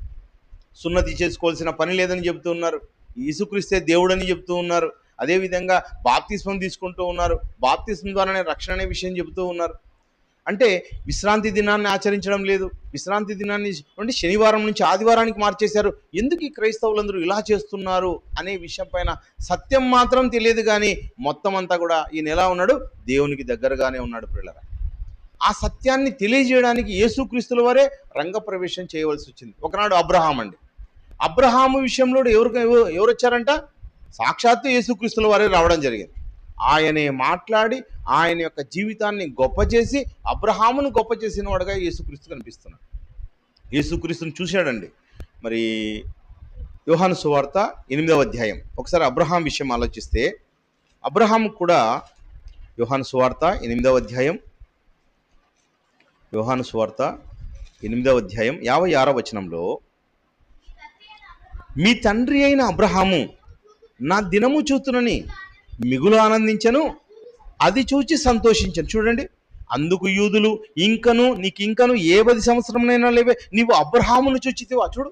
[SPEAKER 1] సున్నతి చేసుకోవాల్సిన పని లేదని చెబుతూ ఉన్నారు. యేసుక్రీస్తే దేవుడని చెబుతూ ఉన్నారు. అదేవిధంగా బాప్తిస్మం తీసుకుంటూ ఉన్నారు. బాప్తిస్మం ద్వారానే రక్షణ అనే విషయం చెబుతూ ఉన్నారు. అంటే విశ్రాంతి దినాన్ని ఆచరించడం లేదు. విశ్రాంతి దినాన్ని అంటే శనివారం నుంచి ఆదివారానికి మార్చేశారు. ఎందుకు ఈ క్రైస్తవులందరూ ఇలా చేస్తున్నారు అనే విషయం పైన సత్యం మాత్రం తెలియదు. కానీ మొత్తం అంతా కూడా ఈయన ఎలా ఉన్నాడు? దేవునికి దగ్గరగానే ఉన్నాడు పిల్లరా. ఆ సత్యాన్ని తెలియజేయడానికి యేసుక్రీస్తుల వారే రంగప్రవేశం చేయవలసి వచ్చింది. ఒకనాడు అబ్రహాము విషయంలో ఎవరు వచ్చారంట? సాక్షాత్తు యేసుక్రీస్తుల వారే రావడం జరిగింది. ఆయనే మాట్లాడి ఆయన యొక్క జీవితాన్ని గొప్ప చేసి అబ్రహామును గొప్ప చేసిన వాడుగా యేసుక్రీస్తు కనిపిస్తున్నాడు. యేసుక్రీస్తుని చూశాడండి. మరి యోహాను సువార్త 8వ అధ్యాయం ఒకసారి అబ్రహాం విషయం ఆలోచిస్తే, అబ్రహాము కూడా యోహాను సువార్త 8వ అధ్యాయం 56వ వచనంలో, మీ తండ్రి అయిన అబ్రహాము నా దినము చూతునని మిగులు ఆనందించను, అది చూచి సంతోషించను. చూడండి, అందుకు యూదులు నీకింకను ఏ 10 సంవత్సరంనైనా లేవే, నీవు అబ్రహామును చూచితివా? చూడు,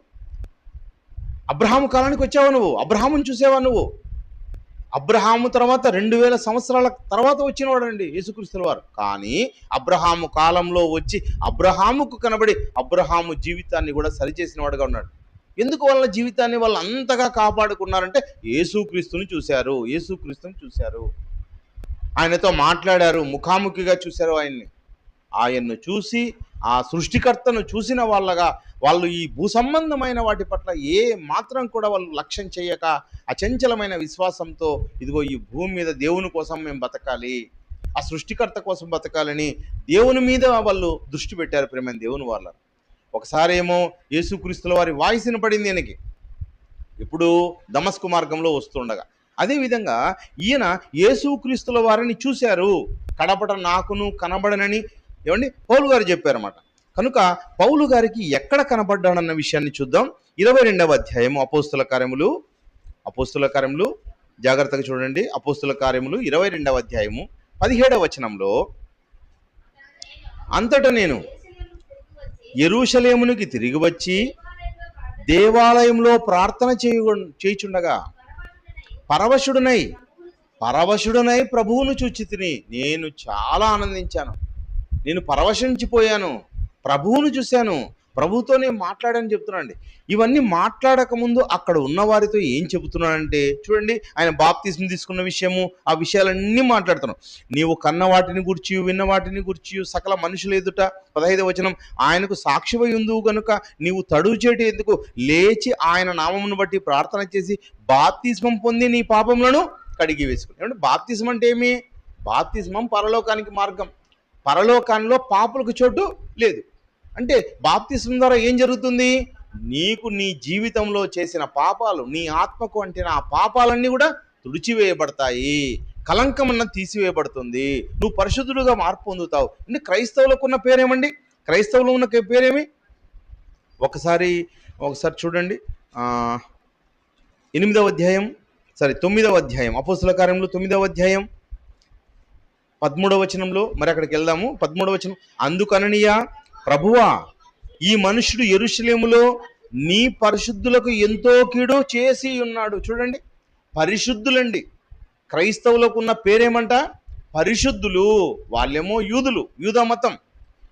[SPEAKER 1] అబ్రహాము కాలానికి వచ్చావా నువ్వు? అబ్రహామును చూసేవా నువ్వు? అబ్రహాము తర్వాత 2000 సంవత్సరాల తర్వాత వచ్చినవాడండి యేసుక్రీస్తుల వారు. కానీ అబ్రహాము కాలంలో వచ్చి అబ్రహాముకు కనబడి అబ్రహాము జీవితాన్ని కూడా సరిచేసిన వాడుగా ఉన్నాడు. ఎందుకు వాళ్ళ జీవితాన్ని వాళ్ళు అంతగా కాపాడుకున్నారంటే యేసుక్రీస్తుని చూశారు. ఆయనతో మాట్లాడారు, ముఖాముఖిగా చూశారు ఆయన్ను చూసి ఆ సృష్టికర్తను చూసిన వాళ్ళు ఈ భూసంబంధమైన వాటి పట్ల ఏ మాత్రం కూడా వాళ్ళు లక్ష్యం చేయక అచంచలమైన విశ్వాసంతో, ఇదిగో ఈ భూమి మీద దేవుని కోసం మేము బతకాలి, ఆ సృష్టికర్త కోసం బతకాలని దేవుని మీద వాళ్ళు దృష్టి పెట్టారు. ప్రేమైన దేవుని వాళ్ళ ఒకసారి ఏమో యేసుక్రీస్తుల వారి వాయిస్ వినపడింది ఈయనకి, ఇప్పుడు దమస్కు మార్గంలో వస్తుండగా. అదేవిధంగా ఈయన యేసుక్రీస్తుల వారిని చూశారు. కడపట నాకును కనబడనని పౌలు గారు చెప్పారన్నమాట. కనుక పౌలు గారికి ఎక్కడ కనబడ్డాడన్న విషయాన్ని చూద్దాం. 22వ అధ్యాయం అపోస్తుల కార్యములు జాగ్రత్తగా చూడండి. అపోస్తుల కార్యములు 22వ అధ్యాయము 17వ వచనంలో, అంతటా నేను యెరూషలేమునికి తిరిగి వచ్చి దేవాలయంలో ప్రార్థన చేయుచుండగా పరవశుడునై ప్రభువును చూచితిని. నేను చాలా ఆనందించాను, నేను పరవశించిపోయాను, ప్రభువును చూశాను, ప్రభువుతో నేను మాట్లాడని చెప్తున్నానండి. ఇవన్నీ మాట్లాడక ముందు అక్కడ ఉన్న వారితో ఏం చెబుతున్నానంటే చూడండి, ఆయన బాప్తిస్మం తీసుకున్న విషయము, ఆ విషయాలన్నీ మాట్లాడుతున్నాం. నీవు కన్న వాటిని గురించి, విన్న వాటిని గురించి సకల మనుషులు ఎదుట, 15వ వచనం, ఆయనకు సాక్షివై ఉందువు గనుక నీవు తడువు చేటి ఎందుకు, లేచి ఆయన నామమును బట్టి ప్రార్థన చేసి బాప్తిస్మం పొంది నీ పాపములను కడిగి వేసుకుని. ఏమంటే బాప్తిస్మం అంటే ఏమి? బాప్తిస్మం పరలోకానికి మార్గం. పరలోకాల్లో పాపులకు చోటు లేదు. అంటే బాప్తిస్మం ద్వారా ఏం జరుగుతుంది? నీకు నీ జీవితంలో చేసిన పాపాలు, నీ ఆత్మకు అంటే ఆ పాపాలన్నీ కూడా తుడిచివేయబడతాయి, కలంకం అన్నది తీసివేయబడుతుంది, నువ్వు పరిశుద్ధుడుగా మార్పు పొందుతావు. అంటే క్రైస్తవులకు ఉన్న పేరేమండి? క్రైస్తవులు ఉన్న పేరేమి? ఒకసారి చూడండి, 9వ అధ్యాయం అపోస్తుల కార్యములు 9వ అధ్యాయం 13వ వచనంలో, మరి అక్కడికి వెళ్దాము. 13వ వచనం, అందుకననియా ప్రభువా, ఈ మనుషుడు యెరూషలేములో నీ పరిశుద్ధులకు ఎంతో కీడు చేసి ఉన్నాడు. చూడండి, పరిశుద్ధులండి. క్రైస్తవులకు ఉన్న పేరేమంట? పరిశుద్ధులు. వాళ్ళేమో యూదా మతం.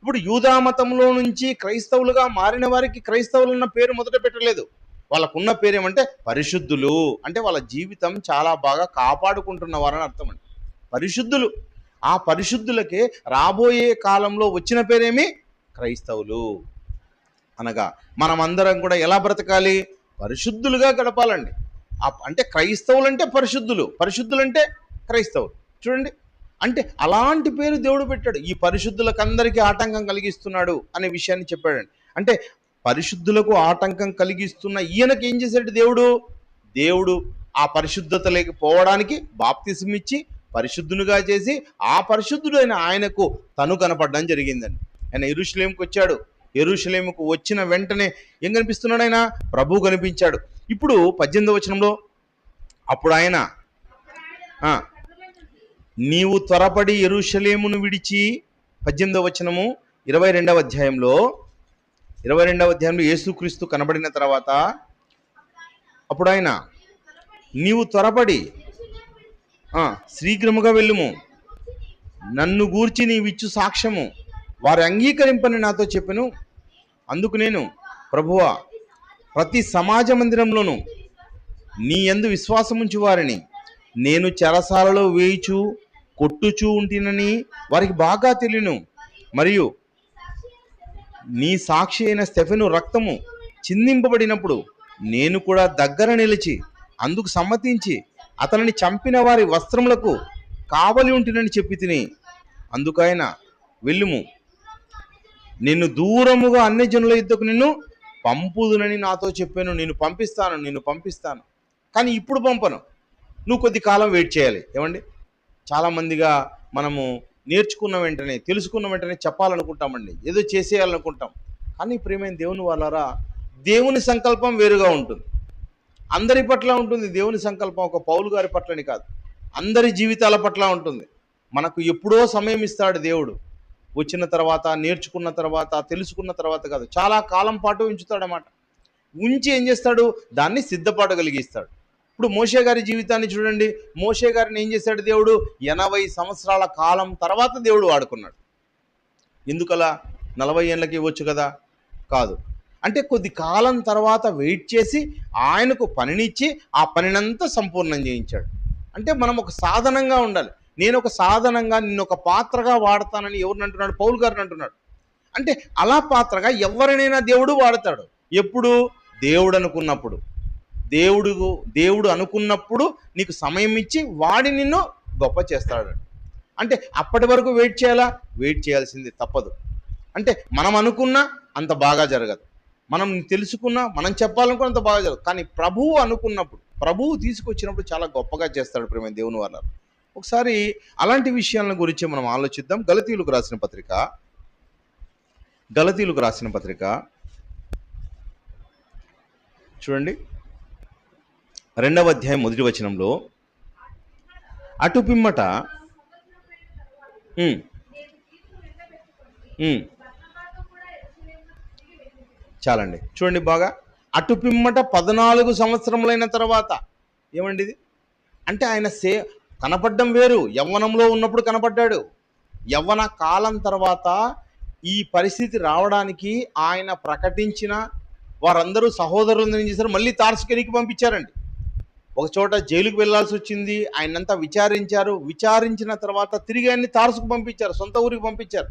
[SPEAKER 1] ఇప్పుడు యూదా మతంలో నుంచి క్రైస్తవులుగా మారిన వారికి క్రైస్తవులు ఉన్న పేరు మొదట పెట్టలేదు. వాళ్ళకున్న పేరేమంటే పరిశుద్ధులు. అంటే వాళ్ళ జీవితం చాలా బాగా కాపాడుకుంటున్న వారని అర్థం అండి, పరిశుద్ధులు. ఆ పరిశుద్ధులకే రాబోయే కాలంలో వచ్చిన పేరేమి? క్రైస్తవులు. అనగా మనమందరం కూడా ఎలా బ్రతకాలి? పరిశుద్ధులుగా గడపాలండి. అంటే క్రైస్తవులు అంటే పరిశుద్ధులు, పరిశుద్ధులు అంటే క్రైస్తవులు. చూడండి, అంటే అలాంటి పేరు దేవుడు పెట్టాడు. ఈ పరిశుద్ధులకు అందరికీ ఆటంకం కలిగిస్తున్నాడు అనే విషయాన్ని చెప్పాడండి. అంటే పరిశుద్ధులకు ఆటంకం కలిగిస్తున్న ఈయనకి ఏం చేశాడు దేవుడు ఆ పరిశుద్ధత లేకపోవడానికి బాప్తిసం ఇచ్చి పరిశుద్ధునిగా చేసి ఆ పరిశుద్ధుడైన ఆయనకు తను కనపడడం జరిగిందండి. ఆయన యెరూషలేముకు వచ్చాడు. యెరూషలేముకు వచ్చిన వెంటనే ఏం కనిపిస్తున్నాడు? ఆయన ప్రభు కనిపించాడు. ఇప్పుడు 18వ వచనంలో అప్పుడు ఆయన నీవు త్వరపడి యెరూషలేమును విడిచి, 18వ వచనము 22వ అధ్యాయంలో యేసుక్రీస్తు కనబడిన తర్వాత అప్పుడు ఆయన నీవు త్వరపడి శీఘ్రముగా వెళ్ళుము, నన్ను గూర్చి నీవిచ్చు సాక్ష్యము వారు అంగీకరింపని నాతో చెప్పెను. అందుకు నేను, ప్రభువా, ప్రతి సమాజ మందిరంలోనూ నీ యందు విశ్వాసముంచు వారిని నేను చెరసాలలో వేయిచు కొట్టుచూ ఉంటినని వారికి బాగా తెలియను. మరియు నీ సాక్షి అయిన స్టెఫెను రక్తము చిందింపబడినప్పుడు నేను కూడా దగ్గర నిలిచి అందుకు సమ్మతించి అతనిని చంపిన వారి వస్త్రములకు కావలి ఉంటినని చెప్పి తిని, అందుకైన వెళ్ళుము, నిన్ను దూరముగా అన్యజనుల యుద్ధకు నిన్ను పంపుదునని నాతో చెప్పాను. నేను పంపిస్తాను, కానీ ఇప్పుడు పంపను, నువ్వు కొద్ది కాలం వెయిట్ చేయాలి. ఏమండి, చాలామందిగా మనము నేర్చుకున్న వెంటనే, తెలుసుకున్న వెంటనే చెప్పాలనుకుంటామండి, ఏదో చేసేయాలనుకుంటాం. కానీ ప్రియమైన దేవుని వాళ్ళారా, దేవుని సంకల్పం వేరుగా ఉంటుంది, అందరి పట్ల ఉంటుంది. దేవుని సంకల్పం ఒక పౌలు గారి పట్లని కాదు, అందరి జీవితాల పట్ల ఉంటుంది. మనకు ఎప్పుడో సమయం ఇస్తాడు దేవుడు, వచ్చిన తర్వాత, నేర్చుకున్న తర్వాత, తెలుసుకున్న తర్వాత కాదు, చాలా కాలం పాటు ఉంచుతాడన్నమాట. ఉంచి ఏం చేస్తాడు? దాన్ని సిద్ధపడగలిగిస్తాడు. ఇప్పుడు మోషే గారి జీవితాన్ని చూడండి. మోషే గారిని ఏం చేశాడు దేవుడు? 80 సంవత్సరాల కాలం తర్వాత దేవుడు వాడుకున్నాడు. ఎందుకలా? 40 ఏళ్ళకి ఇవ్వచ్చు కదా? కాదు. అంటే కొద్ది కాలం తర్వాత వెయిట్ చేసి ఆయనకు పనినిచ్చి ఆ పనినంతా సంపూర్ణం చేయించాడు. అంటే మనం ఒక సాధనంగా ఉండాలి. నేను ఒక సాధనంగా, నిన్ను ఒక పాత్రగా వాడతానని ఎవరిని అంటున్నాడు? పౌలు గారిని అంటున్నాడు. అంటే అలా పాత్రగా ఎవరినైనా దేవుడు వాడతాడు. ఎప్పుడు? దేవుడు అనుకున్నప్పుడు. దేవుడు అనుకున్నప్పుడు నీకు సమయం ఇచ్చి వాడి నిన్ను గొప్ప చేస్తాడు. అంటే అప్పటి వరకు వెయిట్ చేయాలా? వెయిట్ చేయాల్సింది తప్పదు. అంటే మనం అనుకున్నా అంత బాగా జరగదు, మనం తెలుసుకున్నా, మనం చెప్పాలనుకున్న అంత బాగా జరగదు. కానీ ప్రభువు అనుకున్నప్పుడు, ప్రభువు తీసుకొచ్చినప్పుడు చాలా గొప్పగా చేస్తాడు. ప్రేమ దేవుని వల్ల ఒకసారి అలాంటి విషయాల గురించి మనం ఆలోచిద్దాం. గలతీయులకు రాసిన పత్రిక చూడండి, 2వ అధ్యాయం 1వ వచనంలో, అటు పిమ్మట చాలండి, చూడండి బాగా, అటు పిమ్మట 14 సంవత్సరములైన తర్వాత ఏమండి ఇది? అంటే ఆయన కనపడడం వేరు, యవ్వనంలో ఉన్నప్పుడు కనపడ్డాడు. యవ్వన కాలం తర్వాత ఈ పరిస్థితి రావడానికి ఆయన ప్రకటించిన వారందరూ సహోదరులను ఏం చేశారు? మళ్ళీ తార్సుకెనికి పంపించారండి. ఒక చోట జైలుకు వెళ్లాల్సి వచ్చింది. ఆయనంతా విచారించిన తర్వాత తిరిగి ఆయన్ని తార్సుకు పంపించారు, సొంత ఊరికి పంపించారు.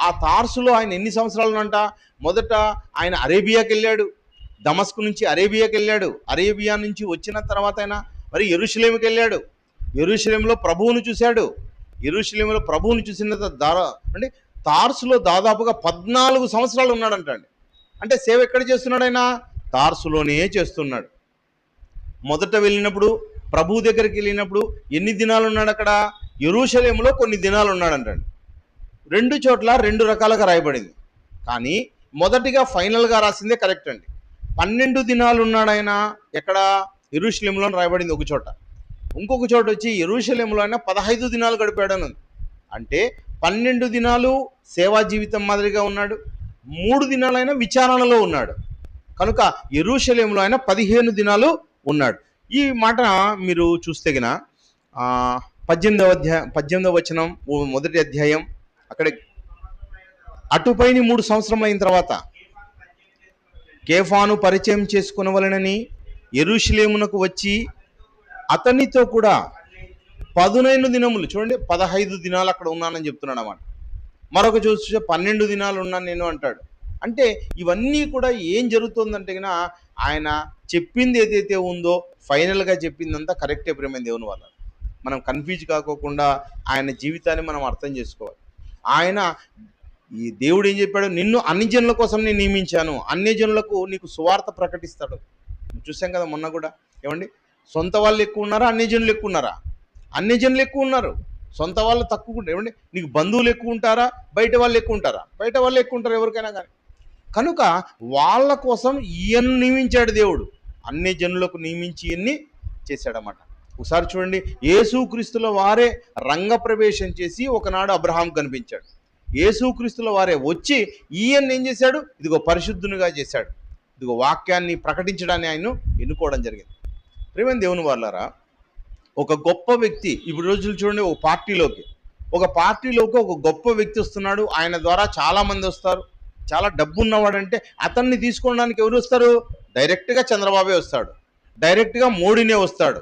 [SPEAKER 1] ఆ తార్సులో ఆయన ఎన్ని సంవత్సరాలునంట? మొదట ఆయన అరేబియాకి వెళ్ళాడు, దమస్కు నుంచి అరేబియాకి వెళ్ళాడు. అరేబియా నుంచి వచ్చిన తర్వాత ఆయన మరి యెరూషలేముకి వెళ్ళాడు. యెరూషలేములో ప్రభువును చూశాడు. యెరూషలేములో ప్రభువును చూసిన అంటే తార్సులో దాదాపుగా 14 సంవత్సరాలు ఉన్నాడంటండి. అంటే సేవ ఎక్కడ చేస్తున్నాడు? ఆయన తార్సులోనే చేస్తున్నాడు. మొదట వెళ్ళినప్పుడు, ప్రభు దగ్గరికి వెళ్ళినప్పుడు ఎన్ని దినాలు ఉన్నాడు అక్కడ? యెరూషలేములో కొన్ని దినాలు ఉన్నాడంటండి. 2 చోట్ల 2 రకాలుగా రాయబడింది. కానీ మొదటిగా ఫైనల్గా రాసిందే కరెక్ట్ అండి. 12 దినాలు ఉన్నాడు ఆయన. ఎక్కడ? యెరూషలేములో రాయబడింది ఒక చోట. ఇంకొక చోట వచ్చి యెరూషలేములో ఆయన 15 దినాలు గడిపాడని ఉంది. అంటే 12 దినాలు సేవా జీవితం మాదిరిగా ఉన్నాడు, 3 దినాలైనా విచారణలో ఉన్నాడు. కనుక యెరూషలేములో ఆయన 15 దినాలు ఉన్నాడు. ఈ మాట మీరు చూస్తే గన 18వ వచనం, మొదటి అధ్యాయం, అక్కడ అటుపైని 3 సంవత్సరములైన తర్వాత కేఫాను పరిచయం చేసుకునవలెనని యెరూషలేమునకు వచ్చి అతనితో కూడా 15 దినములు, చూడండి 15 దినాలు అక్కడ ఉన్నానని చెప్తున్నాడు అన్నమాట. మరొక చూస్తే 12 దినాలు ఉన్నాను నేను అంటాడు. అంటే ఇవన్నీ కూడా ఏం జరుగుతుందంటే గిన ఆయన చెప్పింది ఏదైతే ఉందో ఫైనల్గా చెప్పిందంతా కరెక్టే ప్రేమ దేవుని వల్ల. మనం కన్ఫ్యూజ్ కాకోకుండా ఆయన జీవితాన్ని మనం అర్థం చేసుకోవాలి. ఆయన ఈ దేవుడు ఏం చెప్పాడు, నిన్ను అన్ని జనుల కోసం నేను నియమించాను, అన్ని జనులకు నీకు సువార్త ప్రకటిస్తాడు. చూసాం కదా మొన్న కూడా. ఏమండి, సొంత వాళ్ళు ఎక్కువ ఉన్నారా, అన్ని జనులు ఎక్కువ ఉన్నారా? అన్ని జనులు ఎక్కువ ఉన్నారు, సొంత వాళ్ళు తక్కువ ఉంటారు. ఏమండి, నీకు బంధువులు ఎక్కువ ఉంటారా, బయట వాళ్ళు ఎక్కువ ఉంటారా? బయట వాళ్ళు ఎక్కువ ఉంటారు ఎవరికైనా కానీ. కనుక వాళ్ళ కోసం ఈయన నియమించాడు దేవుడు, అన్ని జనులకు నియమించి ఇవన్నీ చేశాడన్నమాట. ఒకసారి చూడండి, యేసుక్రీస్తుల వారే రంగప్రవేశం చేసి ఒకనాడు అబ్రహాం కనిపించాడు. యేసుక్రీస్తుల వారే వచ్చి ఈయన ఏం చేశాడు, ఇదిగో పరిశుద్ధునిగా చేశాడు, ఇదిగో వాక్యాన్ని ప్రకటించడాన్ని ఆయన ఎన్నుకోవడం జరిగింది. ప్రియమైన దేవుని వాళ్ళారా, ఒక గొప్ప వ్యక్తి ఇప్పుడు రోజులు చూడండి, ఒక పార్టీలోకి ఒక గొప్ప వ్యక్తి వస్తున్నాడు, ఆయన ద్వారా చాలామంది వస్తారు. చాలా డబ్బు ఉన్నవాడంటే అతన్ని తీసుకోవడానికి ఎవరు వస్తారు? డైరెక్ట్గా చంద్రబాబే వస్తాడు, డైరెక్ట్గా మోడీనే వస్తాడు.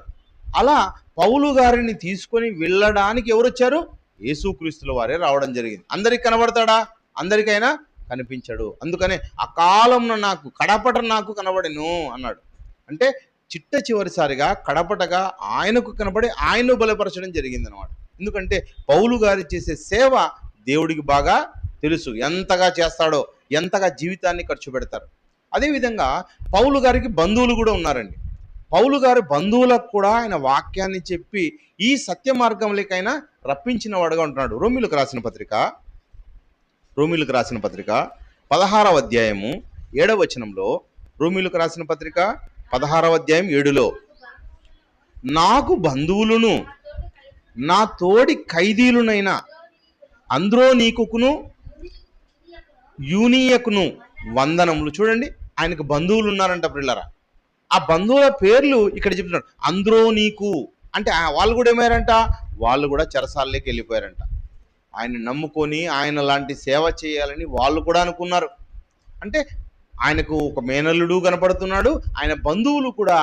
[SPEAKER 1] అలా పౌలు గారిని తీసుకొని వెళ్ళడానికి ఎవరు వచ్చారు? యేసుక్రీస్తుల వారే రావడం జరిగింది. అందరికి కనబడతాడా? అందరికైనా కనిపించాడు. అందుకనే అకాలంలో నాకు కడపట నాకు కనబడెను అన్నాడు. అంటే చిట్ట చివరిసారిగా కడపటగా ఆయనకు కనబడి ఆయన్ను బలపరచడం జరిగింది అనమాట. ఎందుకంటే పౌలు గారి చేసే సేవ దేవుడికి బాగా తెలుసు, ఎంతగా చేస్తాడో, ఎంతగా జీవితాన్ని ఖర్చు పెడతారు. అదేవిధంగా పౌలు గారికి బంధువులు కూడా ఉన్నారండి. పౌలు గారి బంధువులకు కూడా ఆయన వాక్యాన్ని చెప్పి ఈ సత్య మార్గంలోకైనా రప్పించిన వాడుగా ఉంటున్నాడు. రోమీలకు రాసిన పత్రిక 16వ అధ్యాయము 7వ వచనంలో, రోమీలకు రాసిన పత్రిక 16వ అధ్యాయం 7లో, నాకు బంధువులను నా తోడి ఖైదీలునైనా అంద్రోనీకును యూనియకును వందనములు. చూడండి, ఆయనకు బంధువులు ఉన్నారంట పిల్లరా. ఆ బంధువుల పేర్లు ఇక్కడ చెప్తున్నాడు. అంద్రోనీకు అంటే వాళ్ళు కూడా ఏమయ్యారంట, వాళ్ళు కూడా చెరసాలలోకి వెళ్ళిపోయారంట. ఆయన నమ్ముకొని ఆయన లాంటి సేవ చేయాలని వాళ్ళు కూడా అనుకున్నారు. అంటే ఆయనకు ఒక మేనల్లుడు కనపడుతున్నాడు, ఆయన బంధువులు కూడా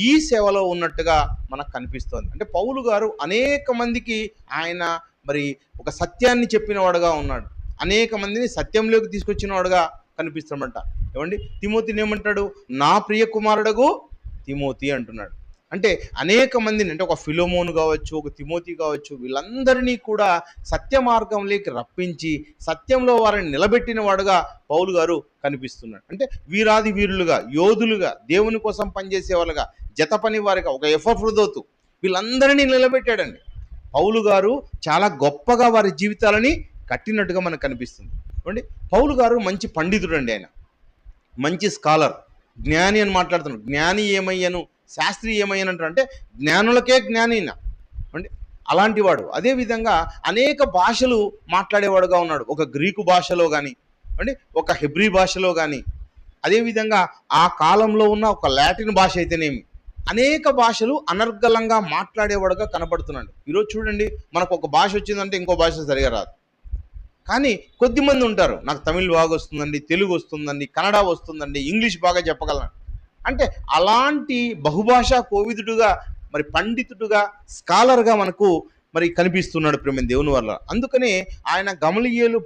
[SPEAKER 1] ఈ సేవలో ఉన్నట్టుగా మనకు కనిపిస్తోంది. అంటే పౌలు గారు అనేక మందికి ఆయన మరి ఒక సత్యాన్ని చెప్పిన వాడుగా ఉన్నాడు, అనేక మందిని సత్యంలోకి తీసుకొచ్చిన వాడుగా కనిపిస్తామంట. ఏమండి, తిమోతిని ఏమంటాడు? నా ప్రియ కుమారుడగు తిమోతి అంటున్నాడు. అంటే అనేక మందిని, అంటే ఒక ఫిలోమోను కావచ్చు, ఒక తిమోతి కావచ్చు, వీళ్ళందరినీ కూడా సత్య మార్గంలోకి రప్పించి సత్యంలో వారిని నిలబెట్టిన వాడుగా పౌలు గారు కనిపిస్తున్నాడు. అంటే వీరాది వీరులుగా, యోధులుగా, దేవుని కోసం పనిచేసే వాళ్ళుగా, జత పని వారిగా, ఒక ఎఫ్రదోతు, వీళ్ళందరినీ నిలబెట్టాడండి. పౌలు గారు చాలా గొప్పగా వారి జీవితాలని కట్టినట్టుగా మనకు కనిపిస్తుంది. చూడండి, పౌలు గారు మంచి పండితుడు అండి, ఆయన మంచి స్కాలర్, జ్ఞాని అని మాట్లాడుతున్నాడు. జ్ఞాని ఏమయ్యాను, శాస్త్రి ఏమయ్యాను అంటారు, అంటే జ్ఞానులకే జ్ఞాని అంటే అలాంటి వాడు. అదేవిధంగా అనేక భాషలు మాట్లాడేవాడుగా ఉన్నాడు. ఒక గ్రీకు భాషలో కానీ అంటే ఒక హెబ్రీ భాషలో కానీ, అదేవిధంగా ఆ కాలంలో ఉన్న ఒక లాటిన్ భాష అయితేనేమి, అనేక భాషలు అనర్గళంగా మాట్లాడేవాడుగా కనబడుతున్నాడు. ఈరోజు చూడండి, మనకు ఒక భాష వచ్చిందంటే ఇంకో భాష సరిగా రాదు. కానీ కొద్దిమంది ఉంటారు, నాకు తమిళ్ బాగా వస్తుందండి, తెలుగు వస్తుందండి, కన్నడ వస్తుందండి, ఇంగ్లీష్ బాగా చెప్పగలను. అంటే అలాంటి బహుభాషా కోవిదుడుగా, మరి పండితుడుగా, స్కాలర్గా మనకు మరి కనిపిస్తున్నాడు ప్రేమ దేవుని వల్ల. అందుకనే ఆయన గమలీయేలు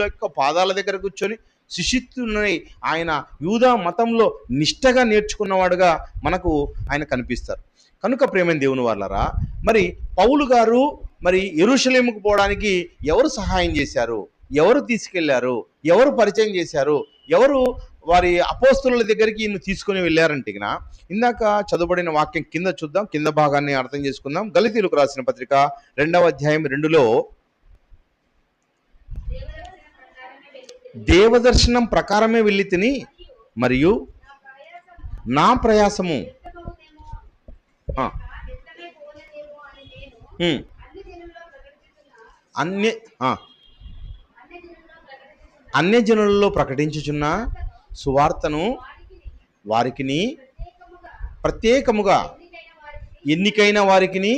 [SPEAKER 1] యొక్క పాదాల దగ్గర కూర్చొని శిష్యునై ఆయన యూదా మతంలో నిష్టగా నేర్చుకున్నవాడుగా మనకు ఆయన కనిపిస్తారు. కనుక ప్రేమ దేవుని వాళ్ళరా, మరి పౌలు గారు మరి యెరూషలేముకు పోవడానికి ఎవరు సహాయం చేశారు, ఎవరు తీసుకెళ్లారు, ఎవరు పరిచయం చేశారు, ఎవరు వారి అపోస్తలుల దగ్గరికి ఈయన తీసుకుని వెళ్ళారంటే ఇందాక చదువుబడిన వాక్యం కింద చూద్దాం, కింద భాగాన్ని అర్థం చేసుకుందాం. గలతీయులకు రాసిన పత్రిక 2వ అధ్యాయం 2లో, దేవదర్శనం ప్రకారమే వెళ్ళి తిని మరియు నా ప్రయాసము అన్య జనులలో ప్రకటించుచున్న సువార్తను వారికిని ప్రత్యేకముగా ఎన్నికైన వారికిని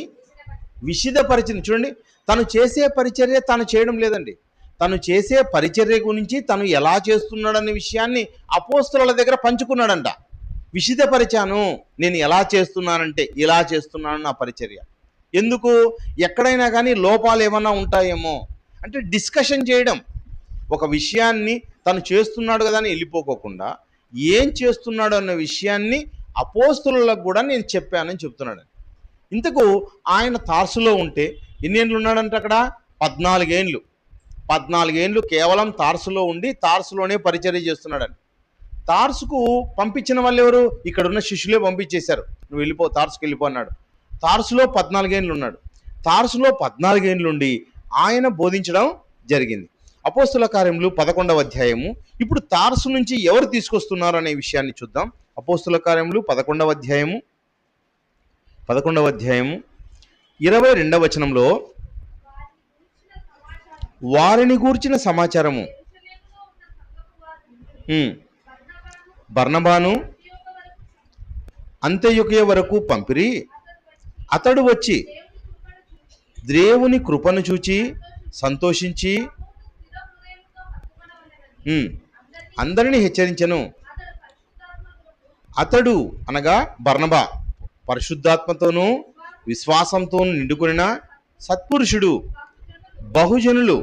[SPEAKER 1] విశదపరిచింది. చూడండి, తను చేసే పరిచర్య తాను చేయడం లేదండి. తను చేసే పరిచర్య గురించి తను ఎలా చేస్తున్నాడనే విషయాన్ని అపోస్తలుల దగ్గర పంచుకున్నాడంట. విశదపరిచాను, నేను ఎలా చేస్తున్నానంటే ఇలా చేస్తున్నాను నా పరిచర్య. ఎందుకు? ఎక్కడైనా కానీ లోపాలు ఏమన్నా ఉంటాయేమో, అంటే డిస్కషన్ చేయడం, ఒక విషయాన్ని తను చేస్తున్నాడు కదా అని వెళ్ళిపోకోకుండా ఏం చేస్తున్నాడు అన్న విషయాన్ని అపోస్తులకు కూడా నేను చెప్పానని చెప్తున్నాడు. ఇంతకు ఆయన తార్సులో ఉంటే ఎన్ని ఏండ్లు ఉన్నాడంటే అక్కడ 14 ఏండ్లు. 14 ఏండ్లు కేవలం తార్సులో ఉండి తార్సులోనే పరిచర్య చేస్తున్నాడని. తార్సుకు పంపించిన వాళ్ళు ఎవరు? ఇక్కడున్న శిష్యులే పంపించేశారు, నువ్వు వెళ్ళిపో, తార్సుకు వెళ్ళిపో అన్నాడు. తార్సులో 14 ఏండ్లు ఉన్నాడు. తార్సులో 14 ఏండ్లుండి ఆయన బోధించడం జరిగింది. అపోస్తుల కార్యములు 11వ అధ్యాయము. ఇప్పుడు తార్సు నుంచి ఎవరు తీసుకొస్తున్నారు అనే విషయాన్ని చూద్దాం. అపోస్తుల కార్యములు 11వ అధ్యాయము 22వ వచనంలో వారిని గూర్చిన సమాచారము బర్నబాను అంత్యొకయ వరకు పంపిరి. అతడు వచ్చి దేవుని కృపను చూచి సంతోషించి అందరినీ హెచ్చరించెను. అతడు అనగా బర్నబా పరిశుద్ధాత్మతోనూ విశ్వాసంతోనూ నిండుకొనిన సత్పురుషుడు. బహుజనులు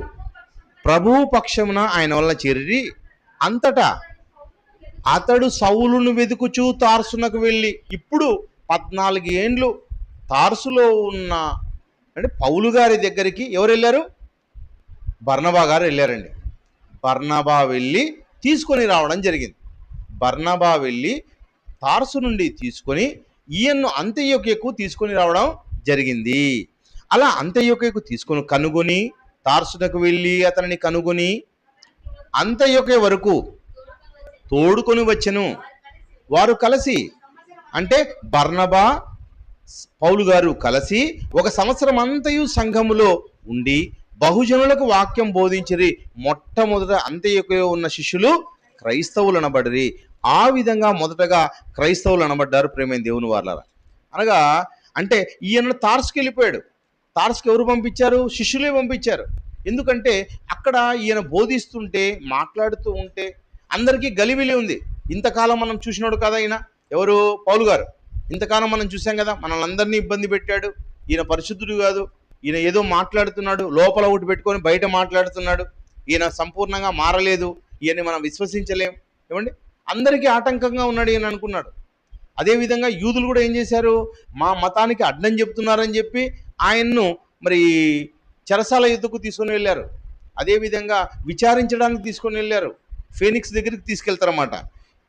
[SPEAKER 1] ప్రభువు పక్షమున ఆయన వలన చేరి అంతటా అతడు సౌలును వెతుకుచూ తార్సునకు వెళ్ళి, ఇప్పుడు 14 ఏండ్లు తార్సులో ఉన్న అంటే పౌలు గారి దగ్గరికి ఎవరు వెళ్ళారు? బర్నబా గారు వెళ్ళారండి. బర్నబా వెళ్ళి తీసుకొని రావడం జరిగింది. బర్నబా వెళ్ళి తార్సు నుండి తీసుకొని ఈయన్ను అంత్యొకయకు తీసుకొని రావడం జరిగింది. అలా అంత్యొకయకు తీసుకొని కనుగొని తార్సునకు వెళ్ళి అతనిని కనుగొని అంత్యొకయ వరకు తోడుకొని వచ్చెను. వారు కలిసి అంటే బర్నబా పౌలు గారు కలిసి 1 సంవత్సరం అంతయు సంఘములో ఉండి బహుజనులకు వాక్యం బోధించిరి. మొట్టమొదట అంత్యొకయలో ఉన్న శిష్యులు క్రైస్తవులు అనబడిరి. ఆ విధంగా మొదటగా క్రైస్తవులు అనబడ్డారు. ప్రేమైన దేవుని వారలారా, అనగా అంటే ఈయన తార్సుకు వెళ్ళిపోయాడు. తార్సుకు ఎవరు పంపించారు? శిష్యులే పంపించారు. ఎందుకంటే అక్కడ ఈయన బోధిస్తుంటే మాట్లాడుతూ ఉంటే అందరికీ గలిబిలి ఉంది. ఇంతకాలం మనం చూసినాడు కదా ఈయన ఎవరు? పౌలు గారు. ఇంతకాలం మనం చూసాం కదా, మనల్ని అందరినీ ఇబ్బంది పెట్టాడు. ఈయన పరిశుద్ధుడు కాదు, ఈయన ఏదో మాట్లాడుతున్నాడు, లోపల ఒకటి పెట్టుకొని బయట మాట్లాడుతున్నాడు, ఈయన సంపూర్ణంగా మారలేదు, ఈయన్ని మనం విశ్వసించలేం. ఏమండి, అందరికీ ఆటంకంగా ఉన్నాడు ఈయన అనుకున్నాడు. అదేవిధంగా యూదులు కూడా ఏం చేశారు? మా మతానికి అడ్డం చెప్తున్నారని చెప్పి ఆయన్ను మరి చెరసాల యుద్ధకు తీసుకొని వెళ్ళారు. అదేవిధంగా విచారించడానికి తీసుకొని వెళ్ళారు. ఫీనిక్స్ దగ్గరికి తీసుకెళ్తారన్నమాట.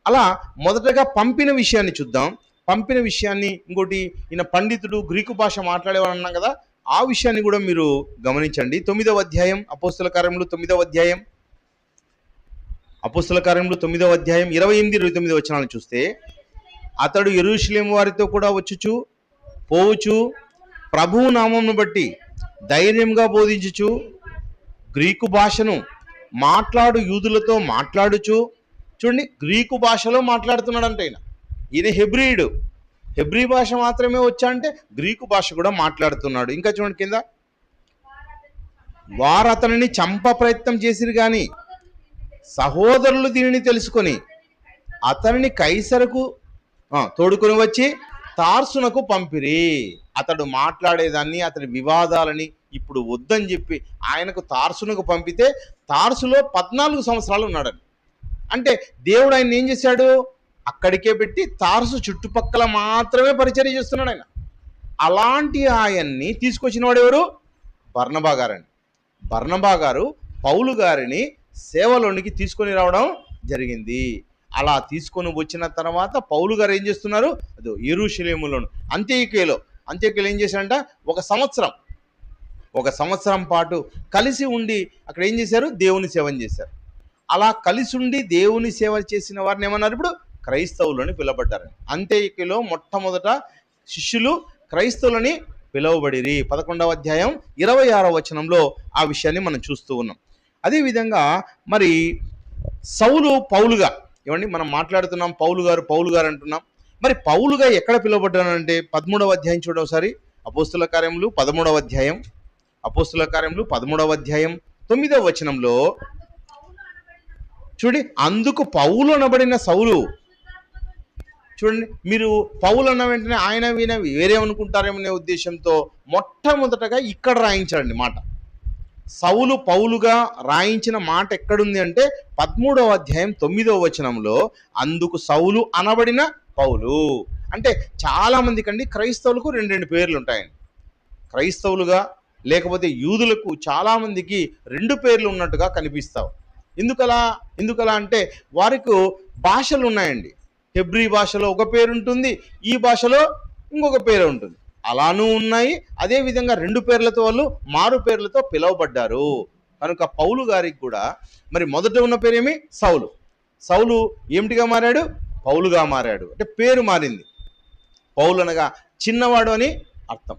[SPEAKER 1] అలా మొదటగా పంపిన విషయాన్ని చూద్దాం. పంపిన విషయాన్ని ఇంకోటి, ఈయన పండితుడు, గ్రీకు భాష మాట్లాడేవాడు అన్నాం కదా, ఆ విషయాన్ని కూడా మీరు గమనించండి. 9వ అధ్యాయం అపోస్తుల కార్యములు 9వ అధ్యాయం 28, 29 వచనాలను చూస్తే, అతడు యెరూషలేము వారితో కూడా పోవుచు ప్రభువు నామమును బట్టి ధైర్యంగా బోధించుచు గ్రీకు భాషను మాట్లాడు యూదులతో మాట్లాడుచు, చూడండి గ్రీకు భాషలో మాట్లాడుతున్నాడంటే ఈయన హెబ్రీ భాష మాత్రమే వచ్చా అంటే గ్రీకు భాష కూడా మాట్లాడుతున్నాడు. ఇంకా చూడండి కింద, వారు అతనిని చంప ప్రయత్నం చేసిరు కానీ సహోదరులు దీనిని తెలుసుకొని అతనిని కైసరకు తోడుకొని వచ్చి తార్సునకు పంపిరి. అతడు మాట్లాడేదాన్ని, అతడి వివాదాలని ఇప్పుడు వద్దని చెప్పి ఆయనకు తార్సునకు పంపితే తార్సులో 14 సంవత్సరాలు ఉన్నాడని. అంటే దేవుడు ఆయన ఏం చేశాడు? అక్కడికే పెట్టి తార్సు చుట్టుపక్కల మాత్రమే పరిచర్య చేస్తున్నాడు ఆయన. అలాంటి ఆయన్ని తీసుకొచ్చిన వాడు ఎవరు? బర్నబా గారండి. బర్నబా గారు పౌలు గారిని సేవలోనికి తీసుకొని రావడం జరిగింది. అలా తీసుకొని వచ్చిన తర్వాత పౌలు గారు ఏం చేస్తున్నారు? అదో యెరూషలేములోను అంత్యొకయలో ఏం చేశారంట? 1 సంవత్సరం పాటు కలిసి ఉండి అక్కడ ఏం చేశారు? దేవుని సేవను చేశారు. అలా కలిసి ఉండి దేవుని సేవ చేసిన వారిని ఏమన్నారు? ఇప్పుడు క్రైస్తవులని పిలువబడ్డారు. అంత్యొకయలో మొట్టమొదట శిష్యులు క్రైస్తవులని పిలువబడిరి. 11వ అధ్యాయం 26వ వచనంలో ఆ విషయాన్ని మనం చూస్తూ ఉన్నాం. అదేవిధంగా మరి సౌలు పౌలుగా, ఏమండి మనం మాట్లాడుతున్నాం పౌలు గారు అంటున్నాం. మరి పౌలుగా ఎక్కడ పిలువబడ్డానంటే 13వ అధ్యాయం చూడండి ఒకసారి. అపోస్తుల కార్యములు 13వ అధ్యాయం 9వ వచనంలో చూడండి, అందుకు పౌలు అనబడిన సౌలు. చూడండి, మీరు పౌలు అన్న వెంటనే ఆయన వేరే అనుకుంటారేమనే ఉద్దేశంతో మొట్టమొదటగా ఇక్కడ రాయించాడండి మాట.
[SPEAKER 2] సౌలు పౌలుగా రాయించిన మాట ఎక్కడుంది అంటే 13వ అధ్యాయం 9వ వచనంలో, అందుకు సౌలు అనబడిన పౌలు. అంటే చాలా మందికి అండి క్రైస్తవులకు రెండు రెండు పేర్లు ఉంటాయండి. క్రైస్తవులుగా లేకపోతే యూదులకు చాలా మందికి రెండు పేర్లు ఉన్నట్టుగా కనిపిస్తావు. ఎందుకలా అంటే వారికి భాషలు ఉన్నాయండి. హెబ్రీ భాషలో ఒక పేరు ఉంటుంది, ఈ భాషలో ఇంకొక పేరు ఉంటుంది. అలానూ ఉన్నాయి. అదేవిధంగా రెండు పేర్లతో వాళ్ళు మారు పేర్లతో పిలువబడ్డారు. కనుక పౌలు గారికి కూడా మరి మొదట ఉన్న పేరేమి సౌలు. సౌలు ఏమిటిగా మారాడు? పౌలుగా మారాడు. అంటే పేరు మారింది. పౌలు అనగా చిన్నవాడు అని అర్థం.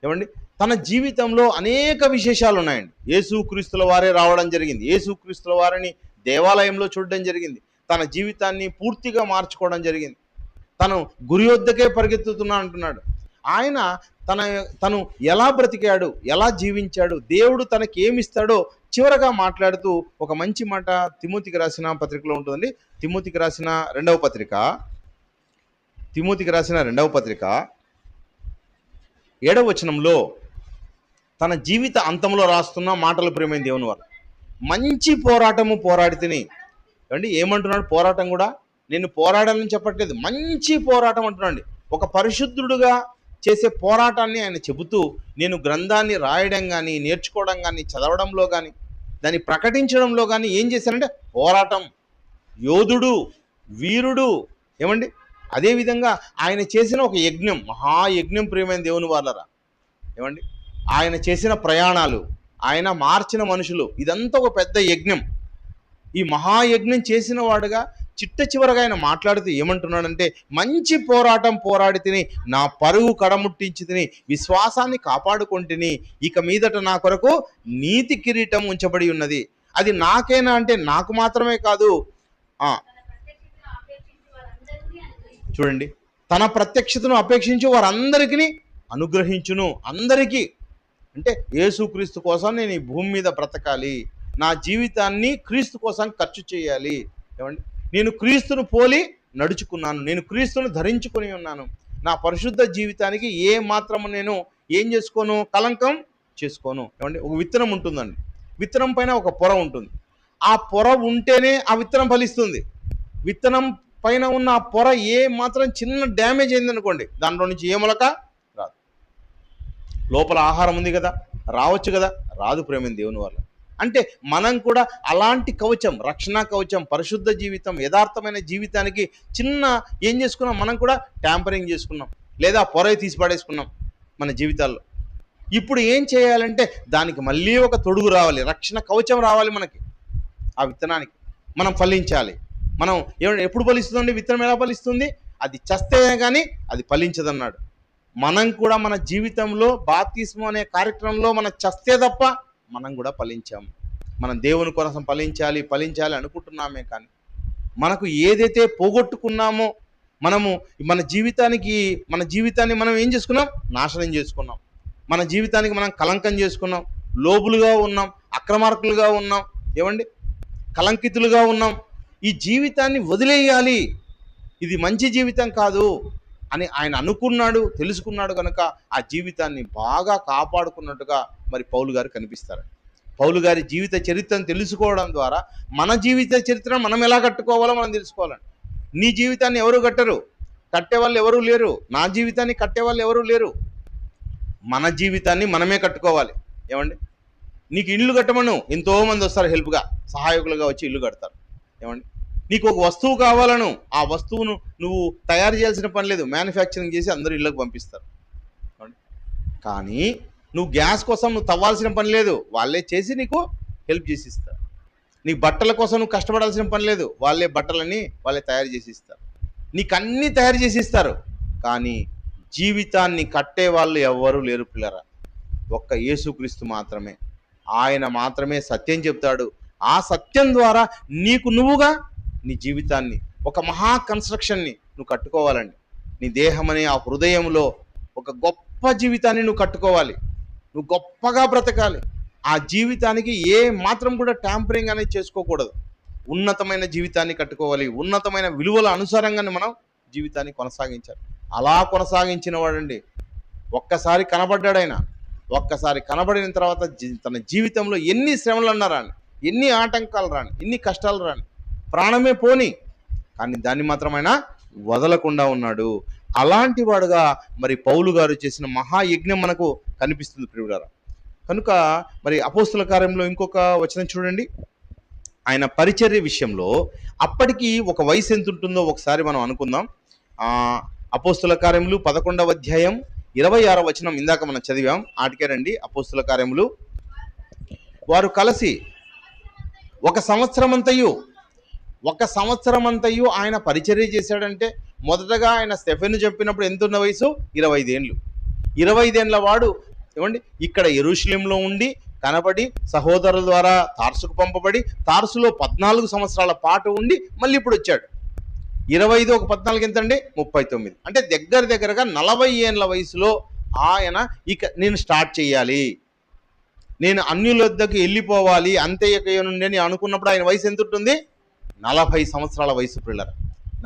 [SPEAKER 2] ఏమండి, తన జీవితంలో అనేక విశేషాలు ఉన్నాయండి. యేసుక్రీస్తుల వారే రావడం జరిగింది. యేసుక్రీస్తుల వారిని దేవాలయంలో చూడడం జరిగింది. తన జీవితాన్ని పూర్తిగా మార్చుకోవడం జరిగింది. తను గురి వద్దకే పరిగెత్తుతున్నా అంటున్నాడు. ఆయన తను ఎలా బ్రతికాడు, ఎలా జీవించాడు, దేవుడు తనకి ఏమిస్తాడో చివరగా మాట్లాడుతూ ఒక మంచి మాట తిమోతికి రాసిన పత్రికలో ఉంటుందండి. తిమోతికి రాసిన రెండవ పత్రిక 7వ వచనంలో తన జీవిత అంతంలో రాస్తున్న మాటలు ప్రియమైన దేవుని వారు, మంచి పోరాటము పోరాడి తిని. ఏమండి, ఏమంటున్నాడు? పోరాటం కూడా నేను పోరాడాలని చెప్పట్లేదు, మంచి పోరాటం అంటున్నాడు. ఒక పరిశుద్ధుడుగా చేసే పోరాటాన్ని ఆయన చెబుతూ, నేను గ్రంథాన్ని రాయడం కానీ, నేర్చుకోవడం కానీ, చదవడంలో కానీ, దాన్ని ప్రకటించడంలో కానీ ఏం చేశానంటే పోరాటం. యోధుడు, వీరుడు. ఏమండి, అదేవిధంగా ఆయన చేసిన ఒక యజ్ఞం, మహాయజ్ఞం ప్రియమైన దేవుని వాళ్ళరా. ఏమండి, ఆయన చేసిన ప్రయాణాలు, ఆయన మార్చిన మనుషులు, ఇదంతా ఒక పెద్ద యజ్ఞం. ఈ మహాయజ్ఞం చేసిన వాడుగా చిట్ట చివరగా ఆయన మాట్లాడుతూ ఏమంటున్నాడంటే, మంచి పోరాటం పోరాడి తిని, నా పరుగు కడముట్టించి తిని, విశ్వాసాన్ని కాపాడుకొంటిని, ఇక మీదట నా కొరకు నీతి కిరీటం ఉంచబడి ఉన్నది. అది నాకేనా అంటే నాకు మాత్రమే కాదు. చూడండి, తన ప్రత్యక్షతను అపేక్షించి వారందరికీ అనుగ్రహించును. అందరికీ అంటే యేసుక్రీస్తు కోసం నేను ఈ భూమి మీద బ్రతకాలి, నా జీవితాన్ని క్రీస్తు కోసం ఖర్చు చేయాలి. ఏమండి, నేను క్రీస్తును పోలి నడుచుకున్నాను, నేను క్రీస్తును ధరించుకొని ఉన్నాను. నా పరిశుద్ధ జీవితానికి ఏ మాత్రము నేను ఏం చేసుకోను? కలంకం చేసుకోను. ఏమండి, ఒక విత్తనం ఉంటుందండి, విత్తనం పైన ఒక పొర ఉంటుంది. ఆ పొర ఉంటేనే ఆ విత్తనం ఫలిస్తుంది. విత్తనం పైన ఉన్న ఆ పొర ఏ మాత్రం చిన్న డ్యామేజ్ అయిందనుకోండి, దాంట్లో నుంచి ఏ మొలక రాదు. లోపల ఆహారం ఉంది కదా, రావచ్చు కదా, రాదు ప్రేమైన దేవుని వల్ల. అంటే మనం కూడా అలాంటి కవచం, రక్షణ కవచం, పరిశుద్ధ జీవితం, యథార్థమైన జీవితానికి చిన్న ఏం చేసుకున్నాం? మనం కూడా ట్యాంపరింగ్ చేసుకున్నాం, లేదా పొర తీసి పడేసుకున్నాం మన జీవితాల్లో. ఇప్పుడు ఏం చేయాలంటే దానికి మళ్ళీ ఒక తొడుగు రావాలి, రక్షణ కవచం రావాలి మనకి. ఆ విత్తనానికి మనం ఫలించాలి. మనం ఎప్పుడు ఫలిస్తుందండి? విత్తనం ఎలా ఫలిస్తుంది? అది చస్తే కానీ అది ఫలించదన్నాడు. మనం కూడా మన జీవితంలో బాప్తిస్మం అనే కార్యక్రమంలో మనం చస్తే తప్ప మనం కూడా ఫలించాము. మనం దేవుని కోసం ఫలించాలి అనుకుంటున్నామే, కానీ మనకు ఏదైతే పోగొట్టుకున్నామో మన జీవితాన్ని మనం ఏం చేసుకున్నాం? నాశనం చేసుకున్నాం. మన జీవితానికి మనం కలంకం చేసుకున్నాం, లోబులుగా ఉన్నాం, అక్రమార్కులుగా ఉన్నాం, ఏమండి, కలంకితులుగా ఉన్నాం. ఈ జీవితాన్ని వదిలేయాలి, ఇది మంచి జీవితం కాదు అని ఆయన అనుకున్నాడు, తెలుసుకున్నాడు. కనుక ఆ జీవితాన్ని బాగా కాపాడుకున్నట్టుగా మరి పౌలు గారు కనిపిస్తారు. పౌలు గారి జీవిత చరిత్రను తెలుసుకోవడం ద్వారా మన జీవిత చరిత్రను మనం ఎలా కట్టుకోవాలో మనం తెలుసుకోవాలండి. నీ జీవితాన్ని ఎవరు కట్టరు, కట్టేవాళ్ళు ఎవరూ లేరు. నా జీవితాన్ని కట్టేవాళ్ళు ఎవరూ లేరు. మన జీవితాన్ని మనమే కట్టుకోవాలి. ఏమండి, నీకు ఇల్లు కట్టమను, ఎంతోమంది వస్తారు హెల్ప్గా, సహాయకులుగా వచ్చి ఇల్లు కడతారు. ఏమండి, నీకు ఒక వస్తువు కావాలను, ఆ వస్తువును నువ్వు తయారు చేయాల్సిన పని లేదు, మ్యానుఫ్యాక్చరింగ్ చేసి అందరూ ఇళ్ళకి పంపిస్తారు. కానీ నువ్వు గ్యాస్ కోసం నువ్వు తవ్వాల్సిన పని లేదు, వాళ్ళే చేసి నీకు హెల్ప్ చేసి ఇస్తారు. నీ బట్టల కోసం నువ్వు కష్టపడాల్సిన పని లేదు, వాళ్ళే తయారు చేసి ఇస్తారు. నీకు అన్నీ తయారు చేసి ఇస్తారు. కానీ జీవితాన్ని కట్టే వాళ్ళు ఎవ్వరూ లేరు పిల్లరా. ఒక్క యేసుక్రీస్తు మాత్రమే. ఆయన మాత్రమే సత్యం చెప్తాడు. ఆ సత్యం ద్వారా నువ్వుగా నీ జీవితాన్ని, ఒక మహా కన్స్ట్రక్షన్ని నువ్వు కట్టుకోవాలండి. నీ దేహం అనే ఆ హృదయంలో ఒక గొప్ప జీవితాన్ని నువ్వు కట్టుకోవాలి. నువ్వు గొప్పగా బ్రతకాలి. ఆ జీవితానికి ఏ మాత్రం కూడా ట్యాంపరింగ్ అనేది చేసుకోకూడదు. ఉన్నతమైన జీవితాన్ని కట్టుకోవాలి. ఉన్నతమైన విలువల అనుసారంగానే మనం జీవితాన్ని కొనసాగించాలి. అలా కొనసాగించిన వాడండి ఒక్కసారి కనబడ్డాడు ఆయన. ఒక్కసారి కనబడిన తర్వాత తన జీవితంలో ఎన్ని శ్రమలు అన్నా రాని, ఎన్ని ఆటంకాలు రాని, ఎన్ని కష్టాలు రాని, ప్రాణమే పోని, కానీ దాన్ని మాత్రం ఆయన వదలకుండా ఉన్నాడు. అలాంటి వాడుగా మరి పౌలు గారు చేసిన మహాయజ్ఞం మనకు కనిపిస్తుంది ప్రియులారా. కనుక మరి అపోస్తుల కార్యంలో ఇంకొక వచనం చూడండి. ఆయన పరిచర్య విషయంలో అప్పటికి ఒక వయసు ఎంత ఉంటుందో ఒకసారి మనం అనుకుందాం. అపోస్తుల కార్యములు 11వ అధ్యాయం 26వ వచనం ఇందాక మనం చదివాం. ఆటికే రండి. అపోస్తుల కార్యములు, వారు కలిసి ఒక సంవత్సరం అంతయు ఆయన పరిచర్య చేశాడంటే, మొదటగా ఆయన స్టెఫెను చంపినప్పుడు ఎంతున్న వయసు? 25 ఏళ్ళు. 25 ఏళ్ళ వాడు ఏమండి ఇక్కడ యెరూషలేములో ఉండి కనబడి సహోదరుల ద్వారా తార్సుకు పంపబడి తార్సులో 14 సంవత్సరాల పాటు ఉండి మళ్ళీ ఇప్పుడు వచ్చాడు. 25 ఒక 14 ఎంతండి? 39. అంటే దగ్గరగా 40 ఏళ్ళ వయసులో ఆయన ఇక నేను స్టార్ట్ చేయాలి, నేను అన్యుల వద్దకు వెళ్ళిపోవాలి అంత్యయ నుండి అని అనుకున్నప్పుడు ఆయన వయసు ఎంత ఉంటుంది? 40 సంవత్సరాల వయసు పిల్లల.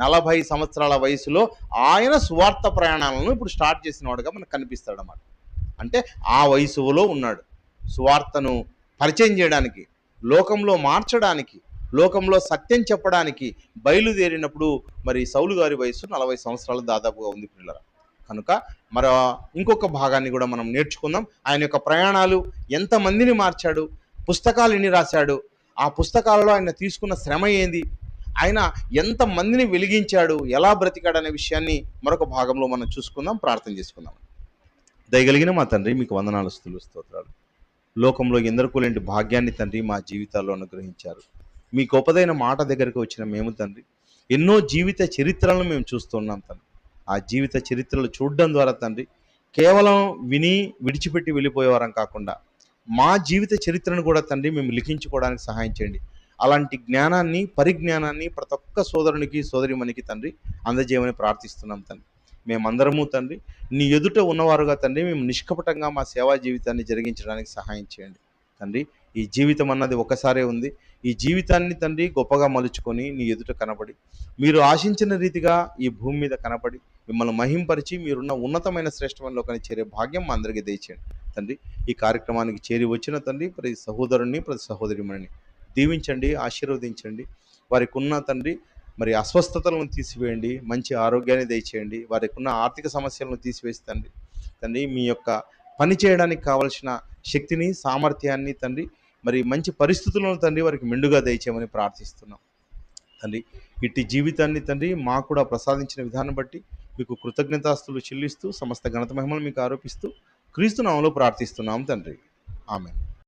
[SPEAKER 2] 40 సంవత్సరాల వయసులో ఆయన సువార్త ప్రయాణాలను ఇప్పుడు స్టార్ట్ చేసిన వాడుగా మనకు కనిపిస్తాడు అన్నమాట. అంటే ఆ వయసులో ఉన్నాడు. సువార్తను పరిచయం చేయడానికి, లోకంలో మార్చడానికి, లోకంలో సత్యం చెప్పడానికి బయలుదేరినప్పుడు మరి సౌలు గారి వయసు 40 సంవత్సరాలు దాదాపుగా ఉంది పిల్లల. కనుక మరి ఇంకొక భాగాన్ని కూడా మనం నేర్చుకుందాం. ఆయన యొక్క ప్రయాణాలు, ఎంతమందిని మార్చాడు, పుస్తకాలు ఎన్ని రాశాడు, ఆ పుస్తకాలలో ఆయన తీసుకున్న శ్రమ ఏంది, ఆయన ఎంతమందిని వెలిగించాడు, ఎలా బ్రతికాడు అనే విషయాన్ని మరొక భాగంలో మనం చూసుకుందాం, ప్రార్థన చేసుకుందాం. దయగలిగిన మా తండ్రి, మీకు వందనాలు, స్తుతులు, స్తోత్రాలు. లోకంలో ఎందరికో లేని భాగ్యాన్ని తండ్రి మా జీవితాల్లో అనుగ్రహించారు. మీ గొప్పదైన మాట దగ్గరికి వచ్చిన మేము తండ్రి ఎన్నో జీవిత చరిత్రలను మేము చూస్తున్నాం తండ్రి. ఆ జీవిత చరిత్రలు చూడడం ద్వారా తండ్రి కేవలం విని విడిచిపెట్టి వెళ్ళిపోయేవారం కాకుండా మా జీవిత చరిత్రను కూడా తండ్రి మేము లిఖించుకోవడానికి సహాయం చేయండి. అలాంటి జ్ఞానాన్ని, పరిజ్ఞానాన్ని ప్రతి ఒక్క సోదరునికి, సోదరిమణికి తండ్రి అందజేయమని ప్రార్థిస్తున్నాం తండ్రి. మేమందరము తండ్రి నీ ఎదుట ఉన్నవారుగా తండ్రి మేము నిష్కపటంగా మా సేవా జీవితాన్ని జరిగించడానికి సహాయం చేయండి తండ్రి. ఈ జీవితం అన్నది ఒకసారే ఉంది. ఈ జీవితాన్ని తండ్రి గొప్పగా మలుచుకొని నీ ఎదుట కనబడి, మీరు ఆశించిన రీతిగా ఈ భూమి మీద కనబడి మిమ్మల్ని మహింపరిచి మీరున్న ఉన్నతమైన శ్రేష్టమైన లోకానికి చేరే భాగ్యం మా అందరికీ దయచేయండి తండ్రి. ఈ కార్యక్రమానికి చేరి వచ్చిన తండ్రి ప్రతి సహోదరుని, ప్రతి సహోదరిమణిని దీవించండి, ఆశీర్వదించండి. వారికి ఉన్న తండ్రి మరి అస్వస్థతలను తీసివేయండి, మంచి ఆరోగ్యాన్ని దయచేయండి. వారికి ఉన్న ఆర్థిక సమస్యలను తీసివేసి తండ్రి మీ యొక్క పని చేయడానికి కావలసిన శక్తిని, సామర్థ్యాన్ని తండ్రి మరి మంచి పరిస్థితులను తండ్రి వారికి మెండుగా దయచేయమని ప్రార్థిస్తున్నాం తండ్రి. ఇట్టి జీవితాన్ని తండ్రి మాకు కూడా ప్రసాదించిన విధానం బట్టి మీకు కృతజ్ఞతాస్తులు చెల్లిస్తూ సమస్త ఘనత మహిమలు మీకు ఆరోపిస్తూ క్రీస్తు నామములో ప్రార్థిస్తున్నాం తండ్రి. ఆమేన్.